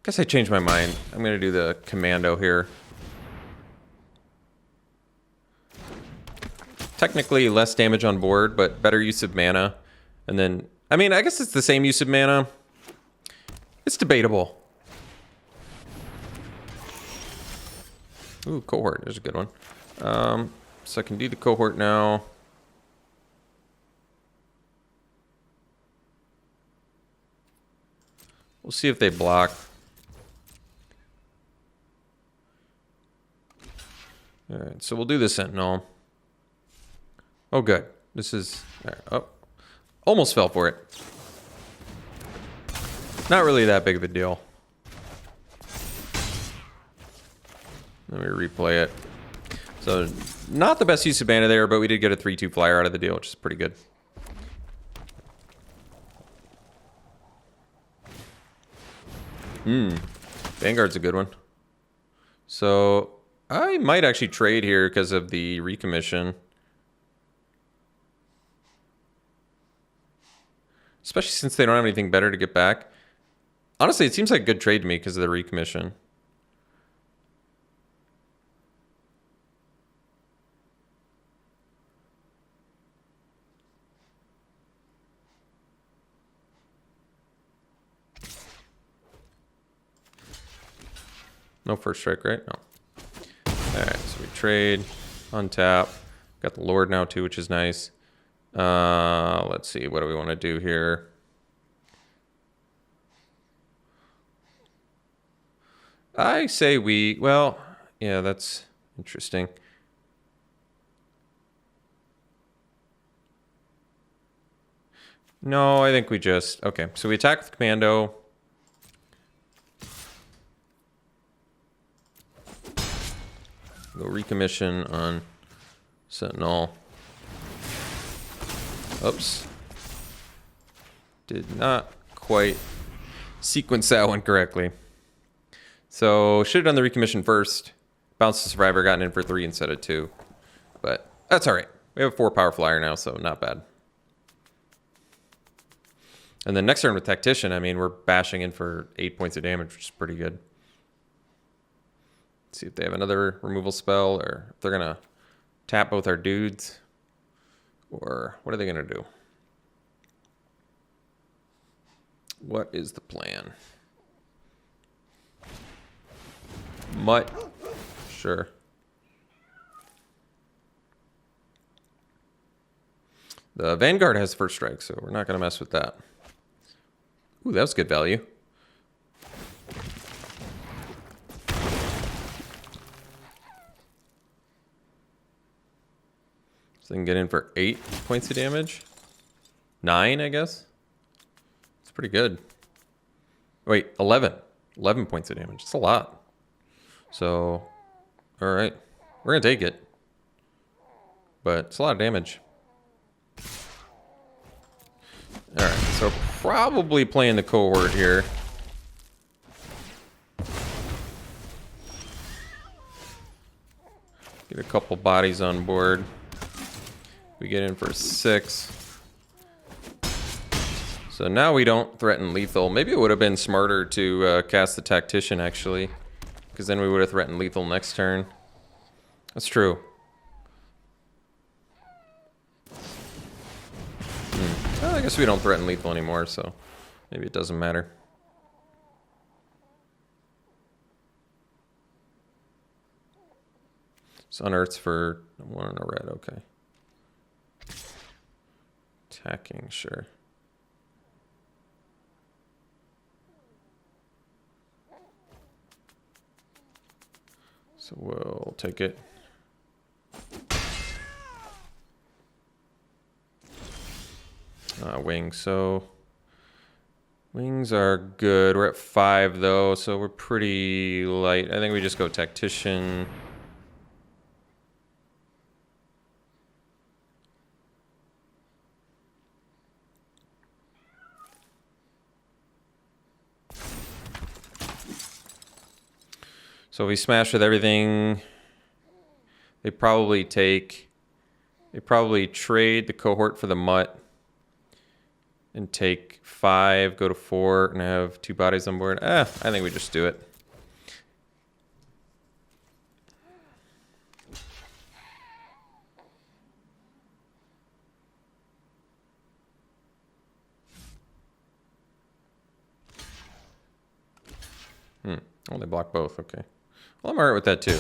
Guess I changed my mind. I'm going to do the Commando here. Technically less damage on board, but better use of mana. And then, I mean, I guess it's the same use of mana. It's debatable. Ooh, Cohort. There's a good one. so I can do the cohort now. We'll see if they block. All right, so we'll do the Sentinel. Oh, good. This is... Right, oh, almost fell for it. Not really that big of a deal. Let me replay it. So, not the best use of mana there, but we did get a 3-2 flyer out of the deal, which is pretty good. Vanguard's a good one. So, I might actually trade here because of the recommission. Especially since they don't have anything better to get back. Honestly, it seems like a good trade to me because of the recommission. No first strike, right? No. Alright, so we trade, untap. Got the Lord now too, which is nice. Let's see, what do we want to do here? I say we, well, yeah, that's interesting. No, I think we just, okay, so we attack with Commando. Go recommission on Sentinel. Oops. Did not quite sequence that one correctly. So, should have done the recommission first. Bounced the Survivor, gotten in for 3 instead of 2. But that's alright. We have a 4 power flyer now, so not bad. And then next turn with Tactician, I mean, we're bashing in for 8 points of damage, which is pretty good. Let's see if they have another removal spell, or if they're going to tap both our dudes. Or what are they going to do? What is the plan? Mutt. Sure. The Vanguard has first strike, so we're not going to mess with that. Ooh, that was good value. So they can get in for 8 points of damage. 9, I guess. It's pretty good. Wait, 11. 11 points of damage. It's a lot. So, all right. We're going to take it. But it's a lot of damage. All right, so probably playing the cohort here. Get a couple bodies on board. We get in for 6. So now we don't threaten lethal. Maybe it would have been smarter to cast the Tactician, actually. Because then we would have threatened lethal next turn. That's true. Well, I guess we don't threaten lethal anymore, so maybe it doesn't matter. So unearths for 1 and a red, okay. Attacking, sure. So we'll take it. Wings, so wings are good. We're at 5 though, so we're pretty light. I think we just go Tactician. So if we smash with everything, they probably trade the cohort for the mutt and take 5, go to 4, and have 2 bodies on board. I think we just do it. Oh, they block both, okay. Well, I'm alright with that too.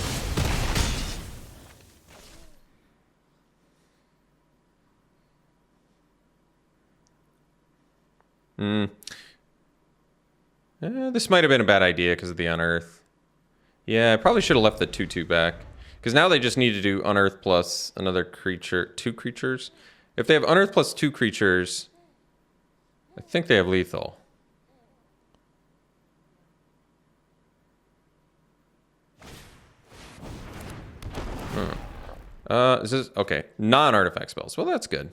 This might have been a bad idea because of the unearth. Yeah, I probably should have left the 2/2 back. Because now they just need to do unearth plus another creature, 2 creatures. If they have unearth plus 2 creatures, I think they have lethal. Is this okay? Non-artifact spells. Well, that's good.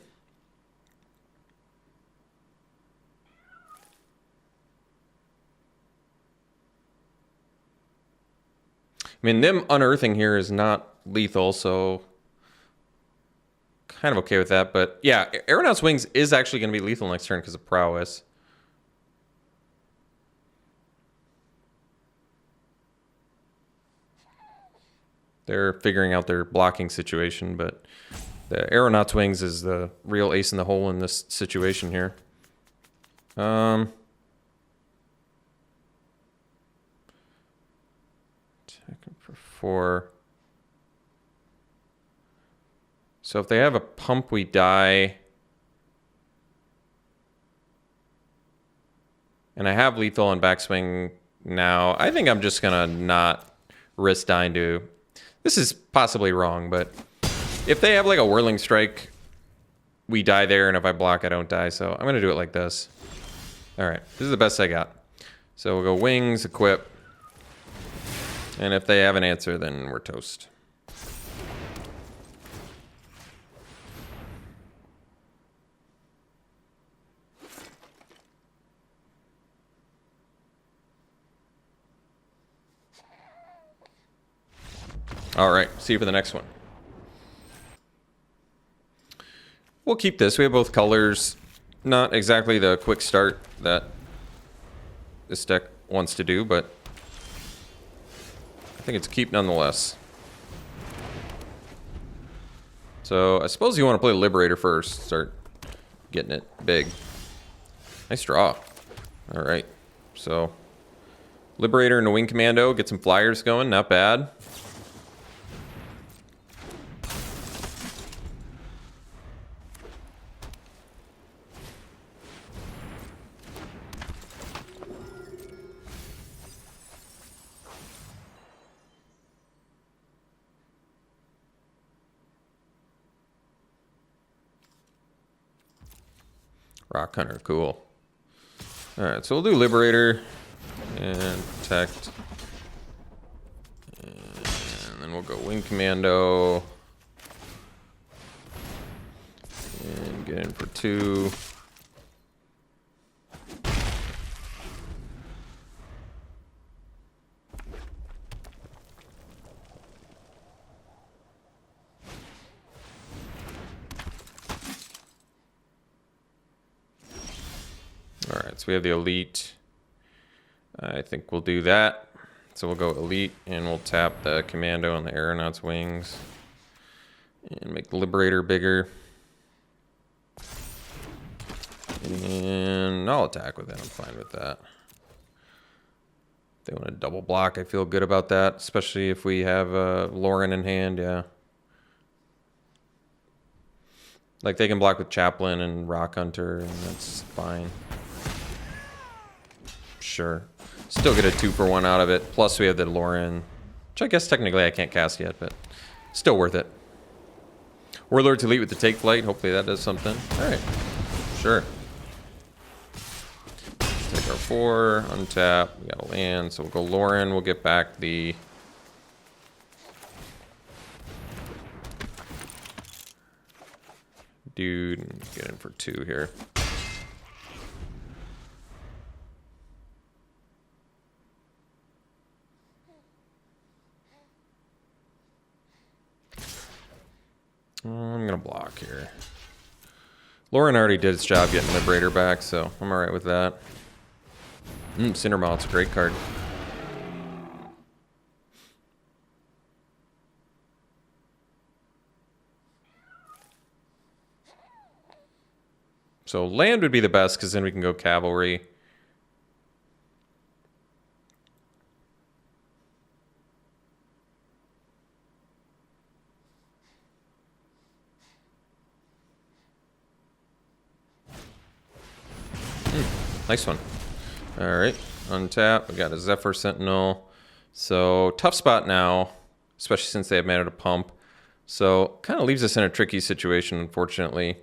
I mean, them unearthing here is not lethal, so kind of okay with that. But yeah, Aeronaut's Wings is actually going to be lethal next turn because of prowess. They're figuring out their blocking situation, but the Aeronaut's Wings is the real ace in the hole in this situation here. Attacking for 4. So if they have a pump, we die. And I have lethal and backswing now. I think I'm just going to not risk dying to... This is possibly wrong, but if they have like a Whirling Strike, we die there, and if I block, I don't die. So I'm going to do it like this. All right, this is the best I got. So we'll go Wings, equip. And if they have an answer, then we're toast. All right, see you for the next one. We'll keep this. We have both colors. Not exactly the quick start that this deck wants to do, but I think it's a keep nonetheless. So I suppose you want to play Liberator first. Start getting it big. Nice draw. All right, so Liberator and a Wing Commando. Get some flyers going. Not bad. Rock Hunter, cool. Alright, so we'll do Liberator and Protect. And then we'll go Wing Commando. And get in for 2. Alright, so we have the Elite. I think we'll do that. So we'll go Elite, and we'll tap the Commando on the Aeronaut's Wings. And make the Liberator bigger. And I'll attack with it. I'm fine with that. If they want to double block, I feel good about that. Especially if we have Lauren in hand, yeah. Like, they can block with Chaplain and Rock Hunter, and that's fine. Sure. Still get a 2-for-1 out of it. Plus we have the Lauren, which I guess technically I can't cast yet, but still worth it. Warlord's Elite with the Take Flight. Hopefully that does something. Alright. Sure. Take our 4, untap. We got a land, so we'll go Lauren. We'll get back the... dude, and get in for 2 here. I'm gonna block here. Lauren already did its job getting Liberator back, so I'm alright with that. Cindermouth's a great card. So land would be the best, because then we can go Cavalry. Nice one. All right, untap. We got a Zephyr Sentinel. So tough spot now, especially since they have mana to pump. So kind of leaves us in a tricky situation, unfortunately.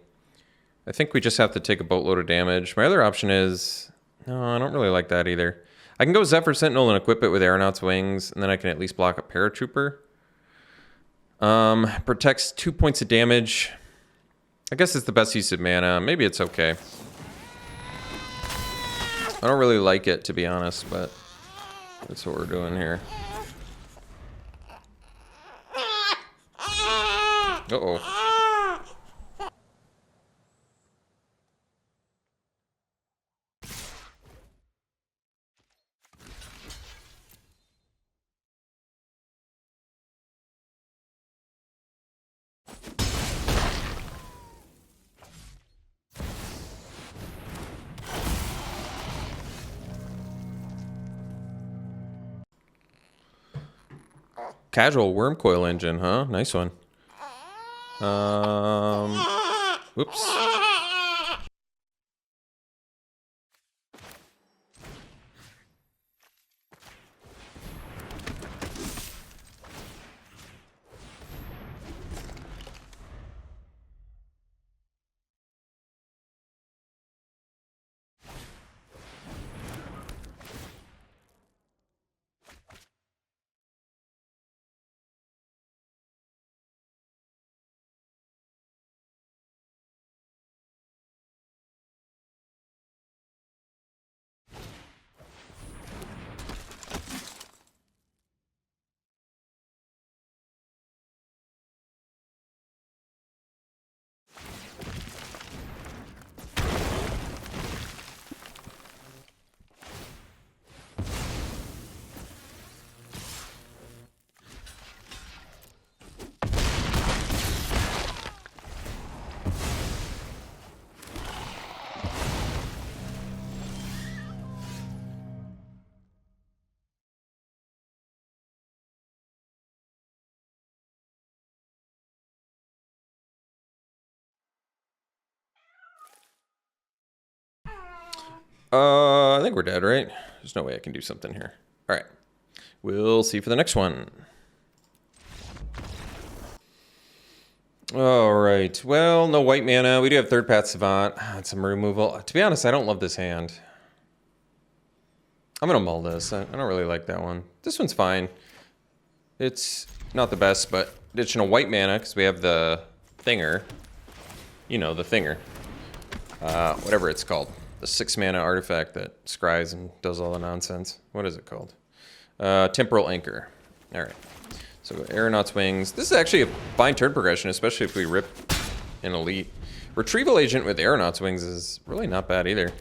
I think we just have to take a boatload of damage. My other option is... No, I don't really like that either. I can go Zephyr Sentinel and equip it with Aeronaut's Wings, and then I can at least block a Paratrooper. Protects 2 points of damage. I guess it's the best use of mana. Maybe it's okay. I don't really like it, to be honest, but that's what we're doing here. Uh-oh. Casual worm coil engine, huh? Nice one. Whoops. I think we're dead, right? There's no way I can do something here. All right. We'll see for the next one. All right. Well, no white mana. We do have third path Savant. Some removal. To be honest, I don't love this hand. I'm going to mull this. I don't really like that one. This one's fine. It's not the best, but ditching a white mana because we have the thinger. You know, the thinger. Whatever it's called. The 6 mana artifact that scries and does all the nonsense. What is it called? Temporal Anchor. All right. So Aeronaut's Wings. This is actually a fine turn progression, especially if we rip an elite. Retrieval Agent with Aeronaut's Wings is really not bad either.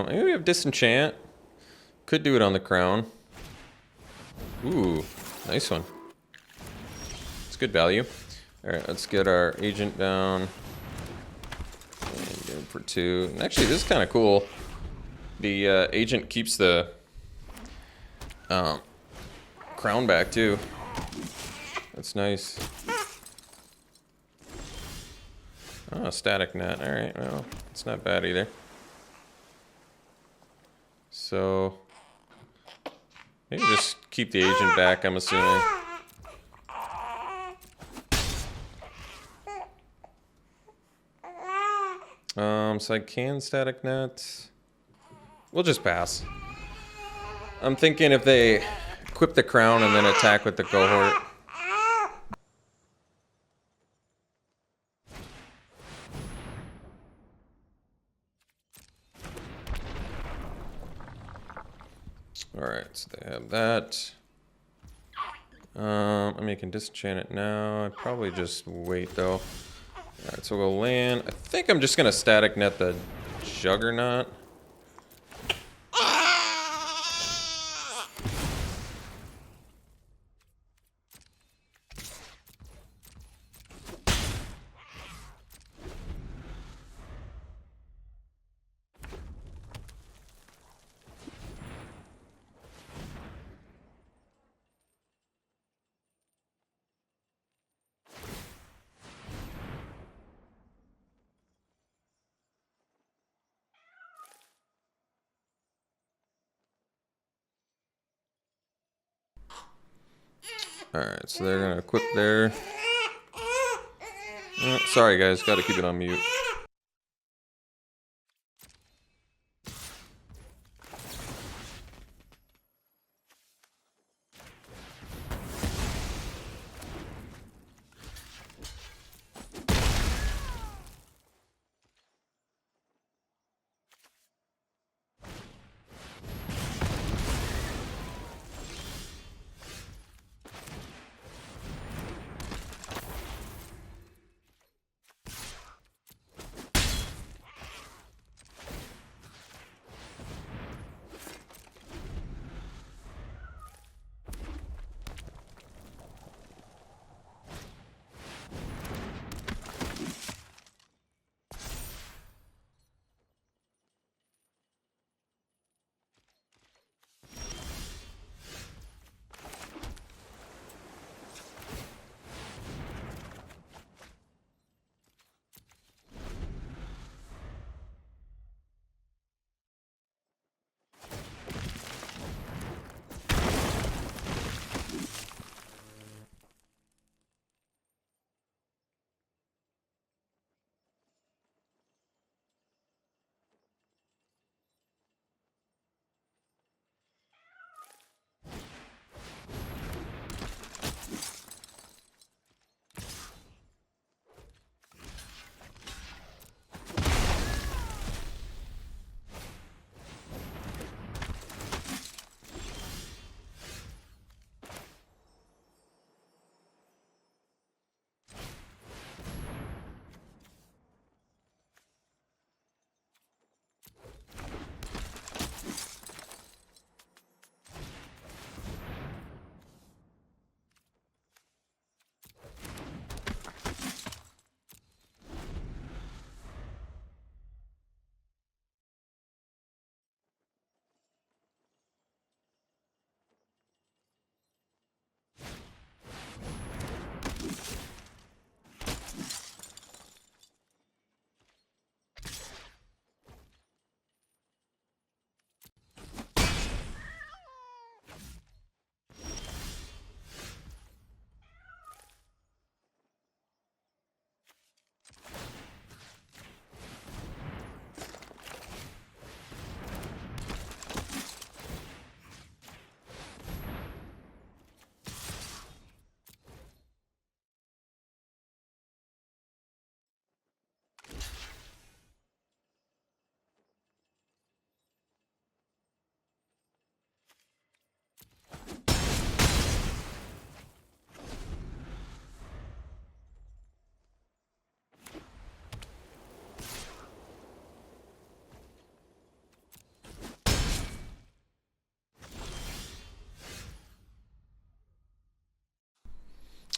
Maybe we have Disenchant. Could do it on the crown. Ooh, nice one. It's good value. All right, let's get our agent down. And get him for 2. And actually, this is kind of cool. The agent keeps the crown back too. That's nice. Oh, static net. All right, well, it's not bad either. So maybe just keep the agent back, I'm assuming. So I can static net. We'll just pass. I'm thinking if they equip the crown and then attack with the cohort. Alright, so they have that. I mean, I can disenchant it now. I'd probably just wait, though. Alright, so we'll land. I think I'm just going to static net the Juggernaut. Alright, so they're gonna equip there. Sorry guys, gotta keep it on mute.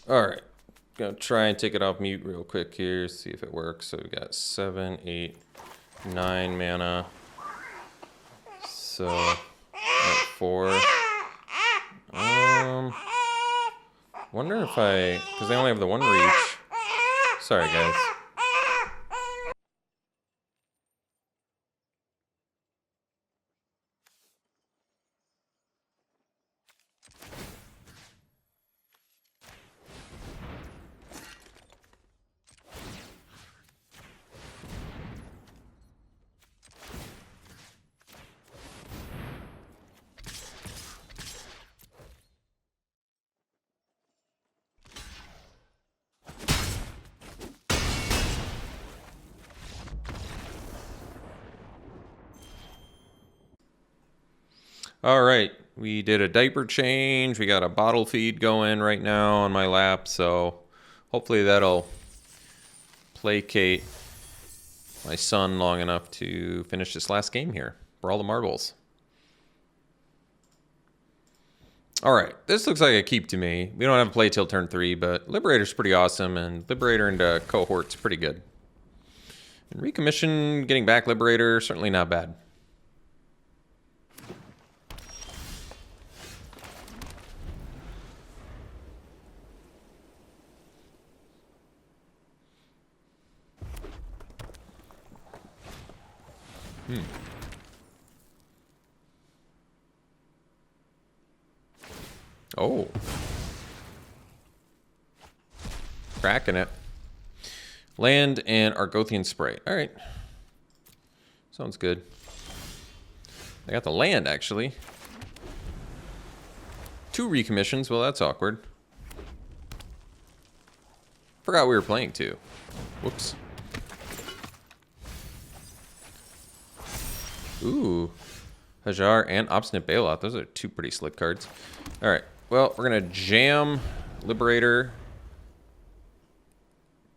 Alright, gonna try and take it off mute real quick here, see if it works. So we got 7, 8, 9 mana. So, at 4. Wonder if because they only have the one reach. Sorry guys. All right, we did a diaper change. We got a bottle feed going right now on my lap, so hopefully that'll placate my son long enough to finish this last game here for all the marbles. All right, this looks like a keep to me. We don't have a play till turn 3, but Liberator's pretty awesome, and Liberator into Cohort's pretty good. And Recommission, getting back Liberator, certainly not bad. Oh. Cracking it. Land and Argothian Sprite. All right. Sounds good. I got the land, actually. 2 recommissions. Well, that's awkward. Forgot we were playing 2. Whoops. Ooh. Hajar and Obstinate Bailout. Those are 2 pretty slick cards. All right. Well, we're going to jam Liberator.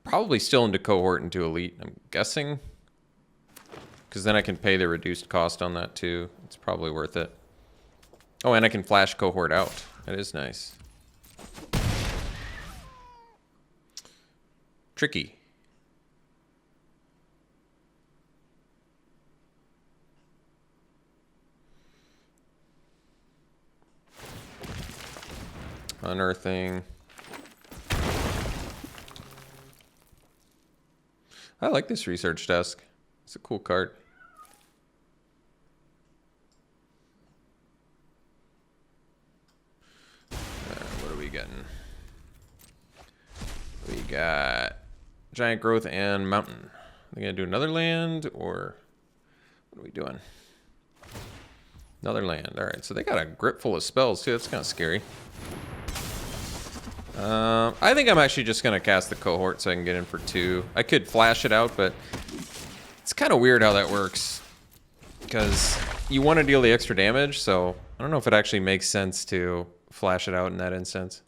Probably still into Cohort into Elite, I'm guessing. Because then I can pay the reduced cost on that too. It's probably worth it. Oh, and I can flash Cohort out. That is nice. Tricky. Unearthing. I like this research desk. It's a cool card. What are we getting? We got Giant Growth and Mountain. Are we gonna do another land, or what are we doing? Another land. All right, so they got a grip full of spells too. That's kind of scary. I think I'm actually just gonna cast the Cohort so I can get in for 2. I could flash it out, but it's kind of weird how that works, because you want to deal the extra damage, so I don't know if it actually makes sense to flash it out in that instance.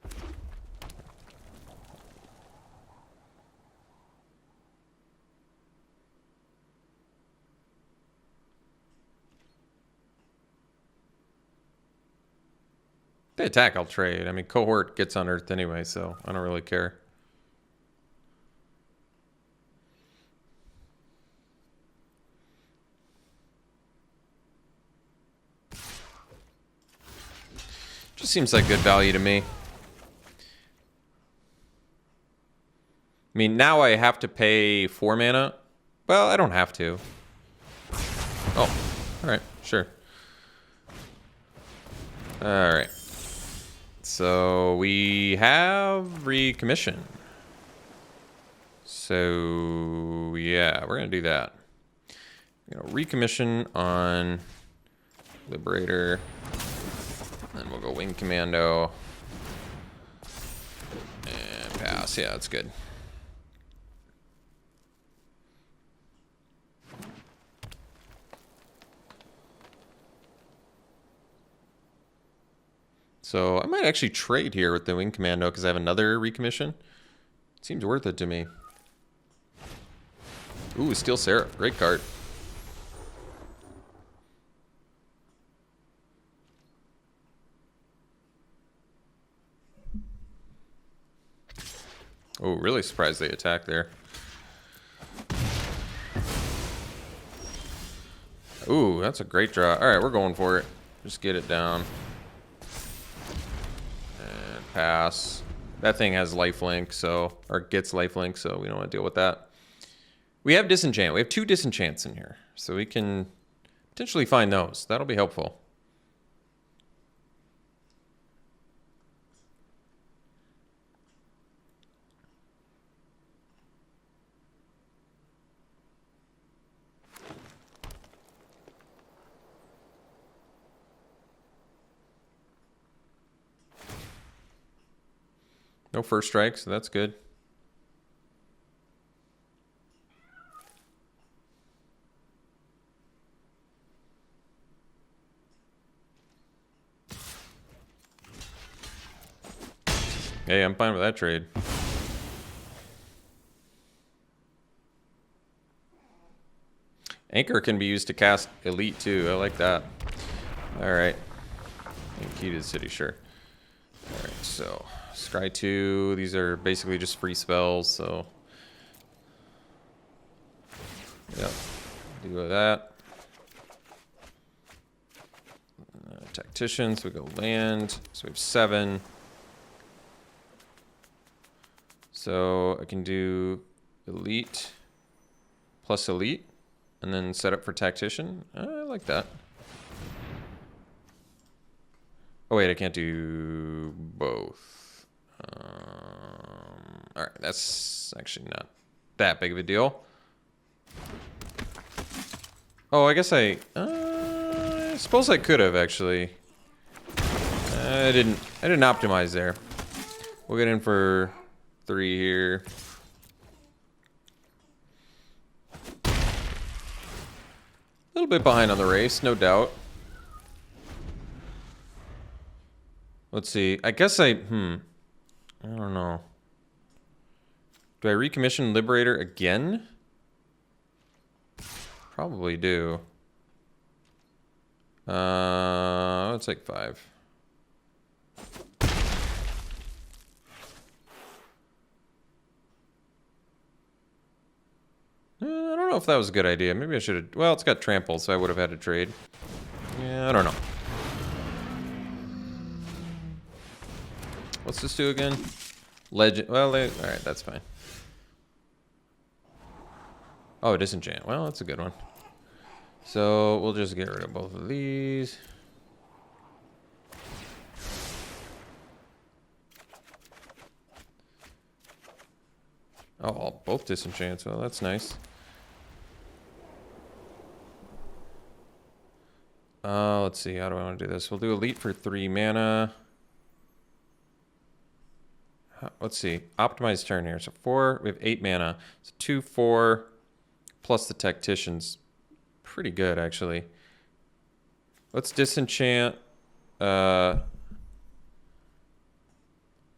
The attack I'll trade. I mean, Cohort gets unearthed anyway, so I don't really care. Just seems like good value to me. I mean, now I have to pay 4 mana. Well, I don't have to. Oh, all right, sure. All right. So we have recommission. So yeah, we're gonna do that. We're gonna recommission on Liberator. Then we'll go Wing Commando. And pass. Yeah, that's good. So I might actually trade here with the Wing Commando because I have another recommission. Seems worth it to me. Ooh, Steel Seraph. Great card. Oh, really surprised they attacked there. Ooh, that's a great draw. All right, we're going for it. Just get it down. And pass. That thing has lifelink, so, or gets lifelink, so we don't want to deal with that. We have Disenchant. We have 2 Disenchants in here, so we can potentially find those. That'll be helpful. No first strike, so that's good. Hey, I'm fine with that trade. Anchor can be used to cast Elite too. I like that. All right. Key to the city, sure. All right, so Scry 2. These are basically just free spells, so. Yep. Do that. Tactician, so we go land. So we have 7. So I can do Elite plus Elite and then set up for Tactician. I like that. Oh wait, I can't do both. All right, that's actually not that big of a deal. Oh, I guess I suppose I could have actually. I didn't optimize there. We'll get in for 3 here. A little bit behind on the race, no doubt. Let's see. I guess I don't know. Do I recommission Liberator again? Probably do. Let's take 5. I don't know if that was a good idea. Maybe I should have... Well, it's got trample, so I would have had to trade. Yeah, I don't know. What's this do again? Legend... Well, alright, that's fine. Oh, disenchant. Well, that's a good one. So, we'll just get rid of both of these. Oh, both disenchants. Well, that's nice. Let's see. How do I want to do this? We'll do Elite for 3 mana. Let's see. Optimized turn here. So 4. We have 8 mana. So 2, 4, plus the Tacticians. Pretty good, actually. Let's disenchant. Yeah,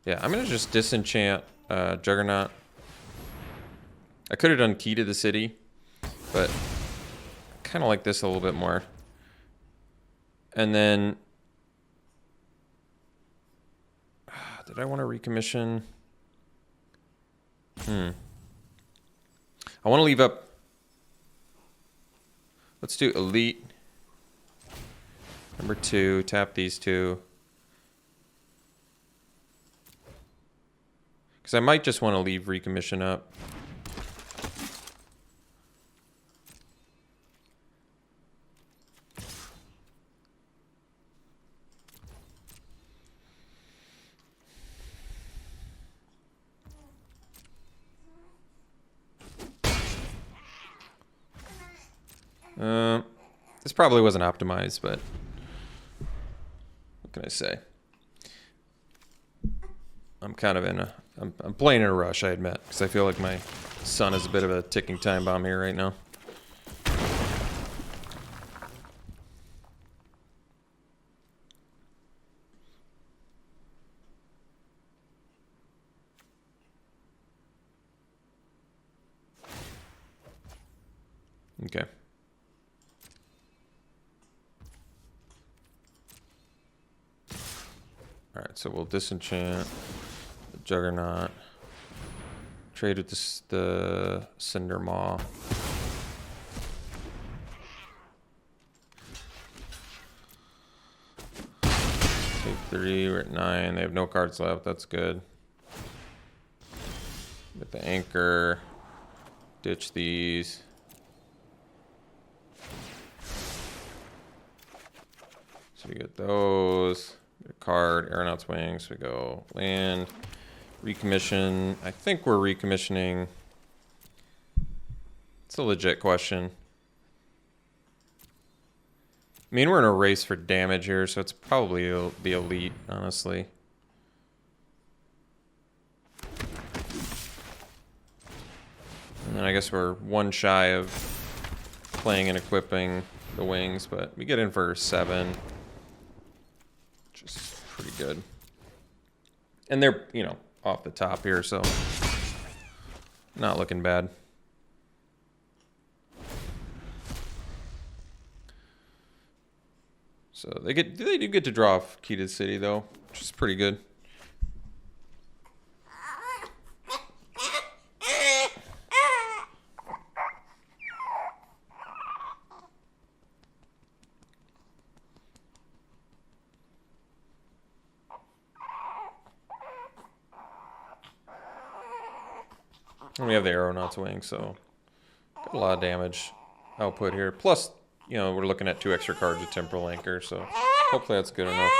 I'm going to just disenchant Juggernaut. I could have done Key to the City, but I kind of like this a little bit more. And then, did I want to recommission? I want to leave up. Let's do Elite. Number 2, tap these 2. Because I might just want to leave recommission up. This probably wasn't optimized, but what can I say? I'm kind of in a... I'm playing in a rush, I admit, because I feel like my son is a bit of a ticking time bomb here right now. Okay. Alright, so we'll disenchant the Juggernaut. Trade with the Cinder Maw. Take 3, we're at 9. They have no cards left, that's good. Get the Anchor. Ditch these. So we get those. Get a card, Aeronaut's Wings. We go land, recommission. I think we're recommissioning. It's a legit question. I mean, we're in a race for damage here, so it's probably the Elite, honestly. And then I guess we're 1 shy of playing and equipping the wings, but we get in for 7. Which is pretty good. And they're, you know, off the top here, so not looking bad. So they do get to draw off Key to the City though, which is pretty good. And we have the Aeronaut's Wing, so got a lot of damage output here. Plus, you know, we're looking at 2 extra cards with Temporal Anchor, so hopefully that's good enough.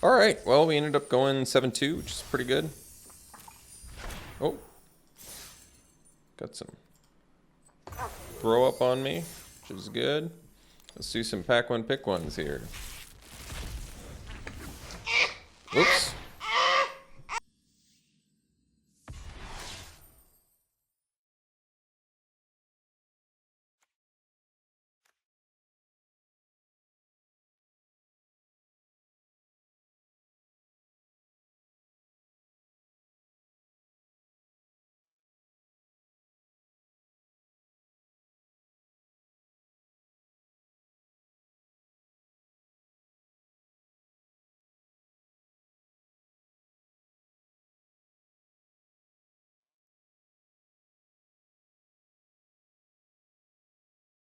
All right, well, we ended up going 7-2, which is pretty good. Oh. Got some throw up on me, which is good. Let's do some pack one, pick ones here. Oops.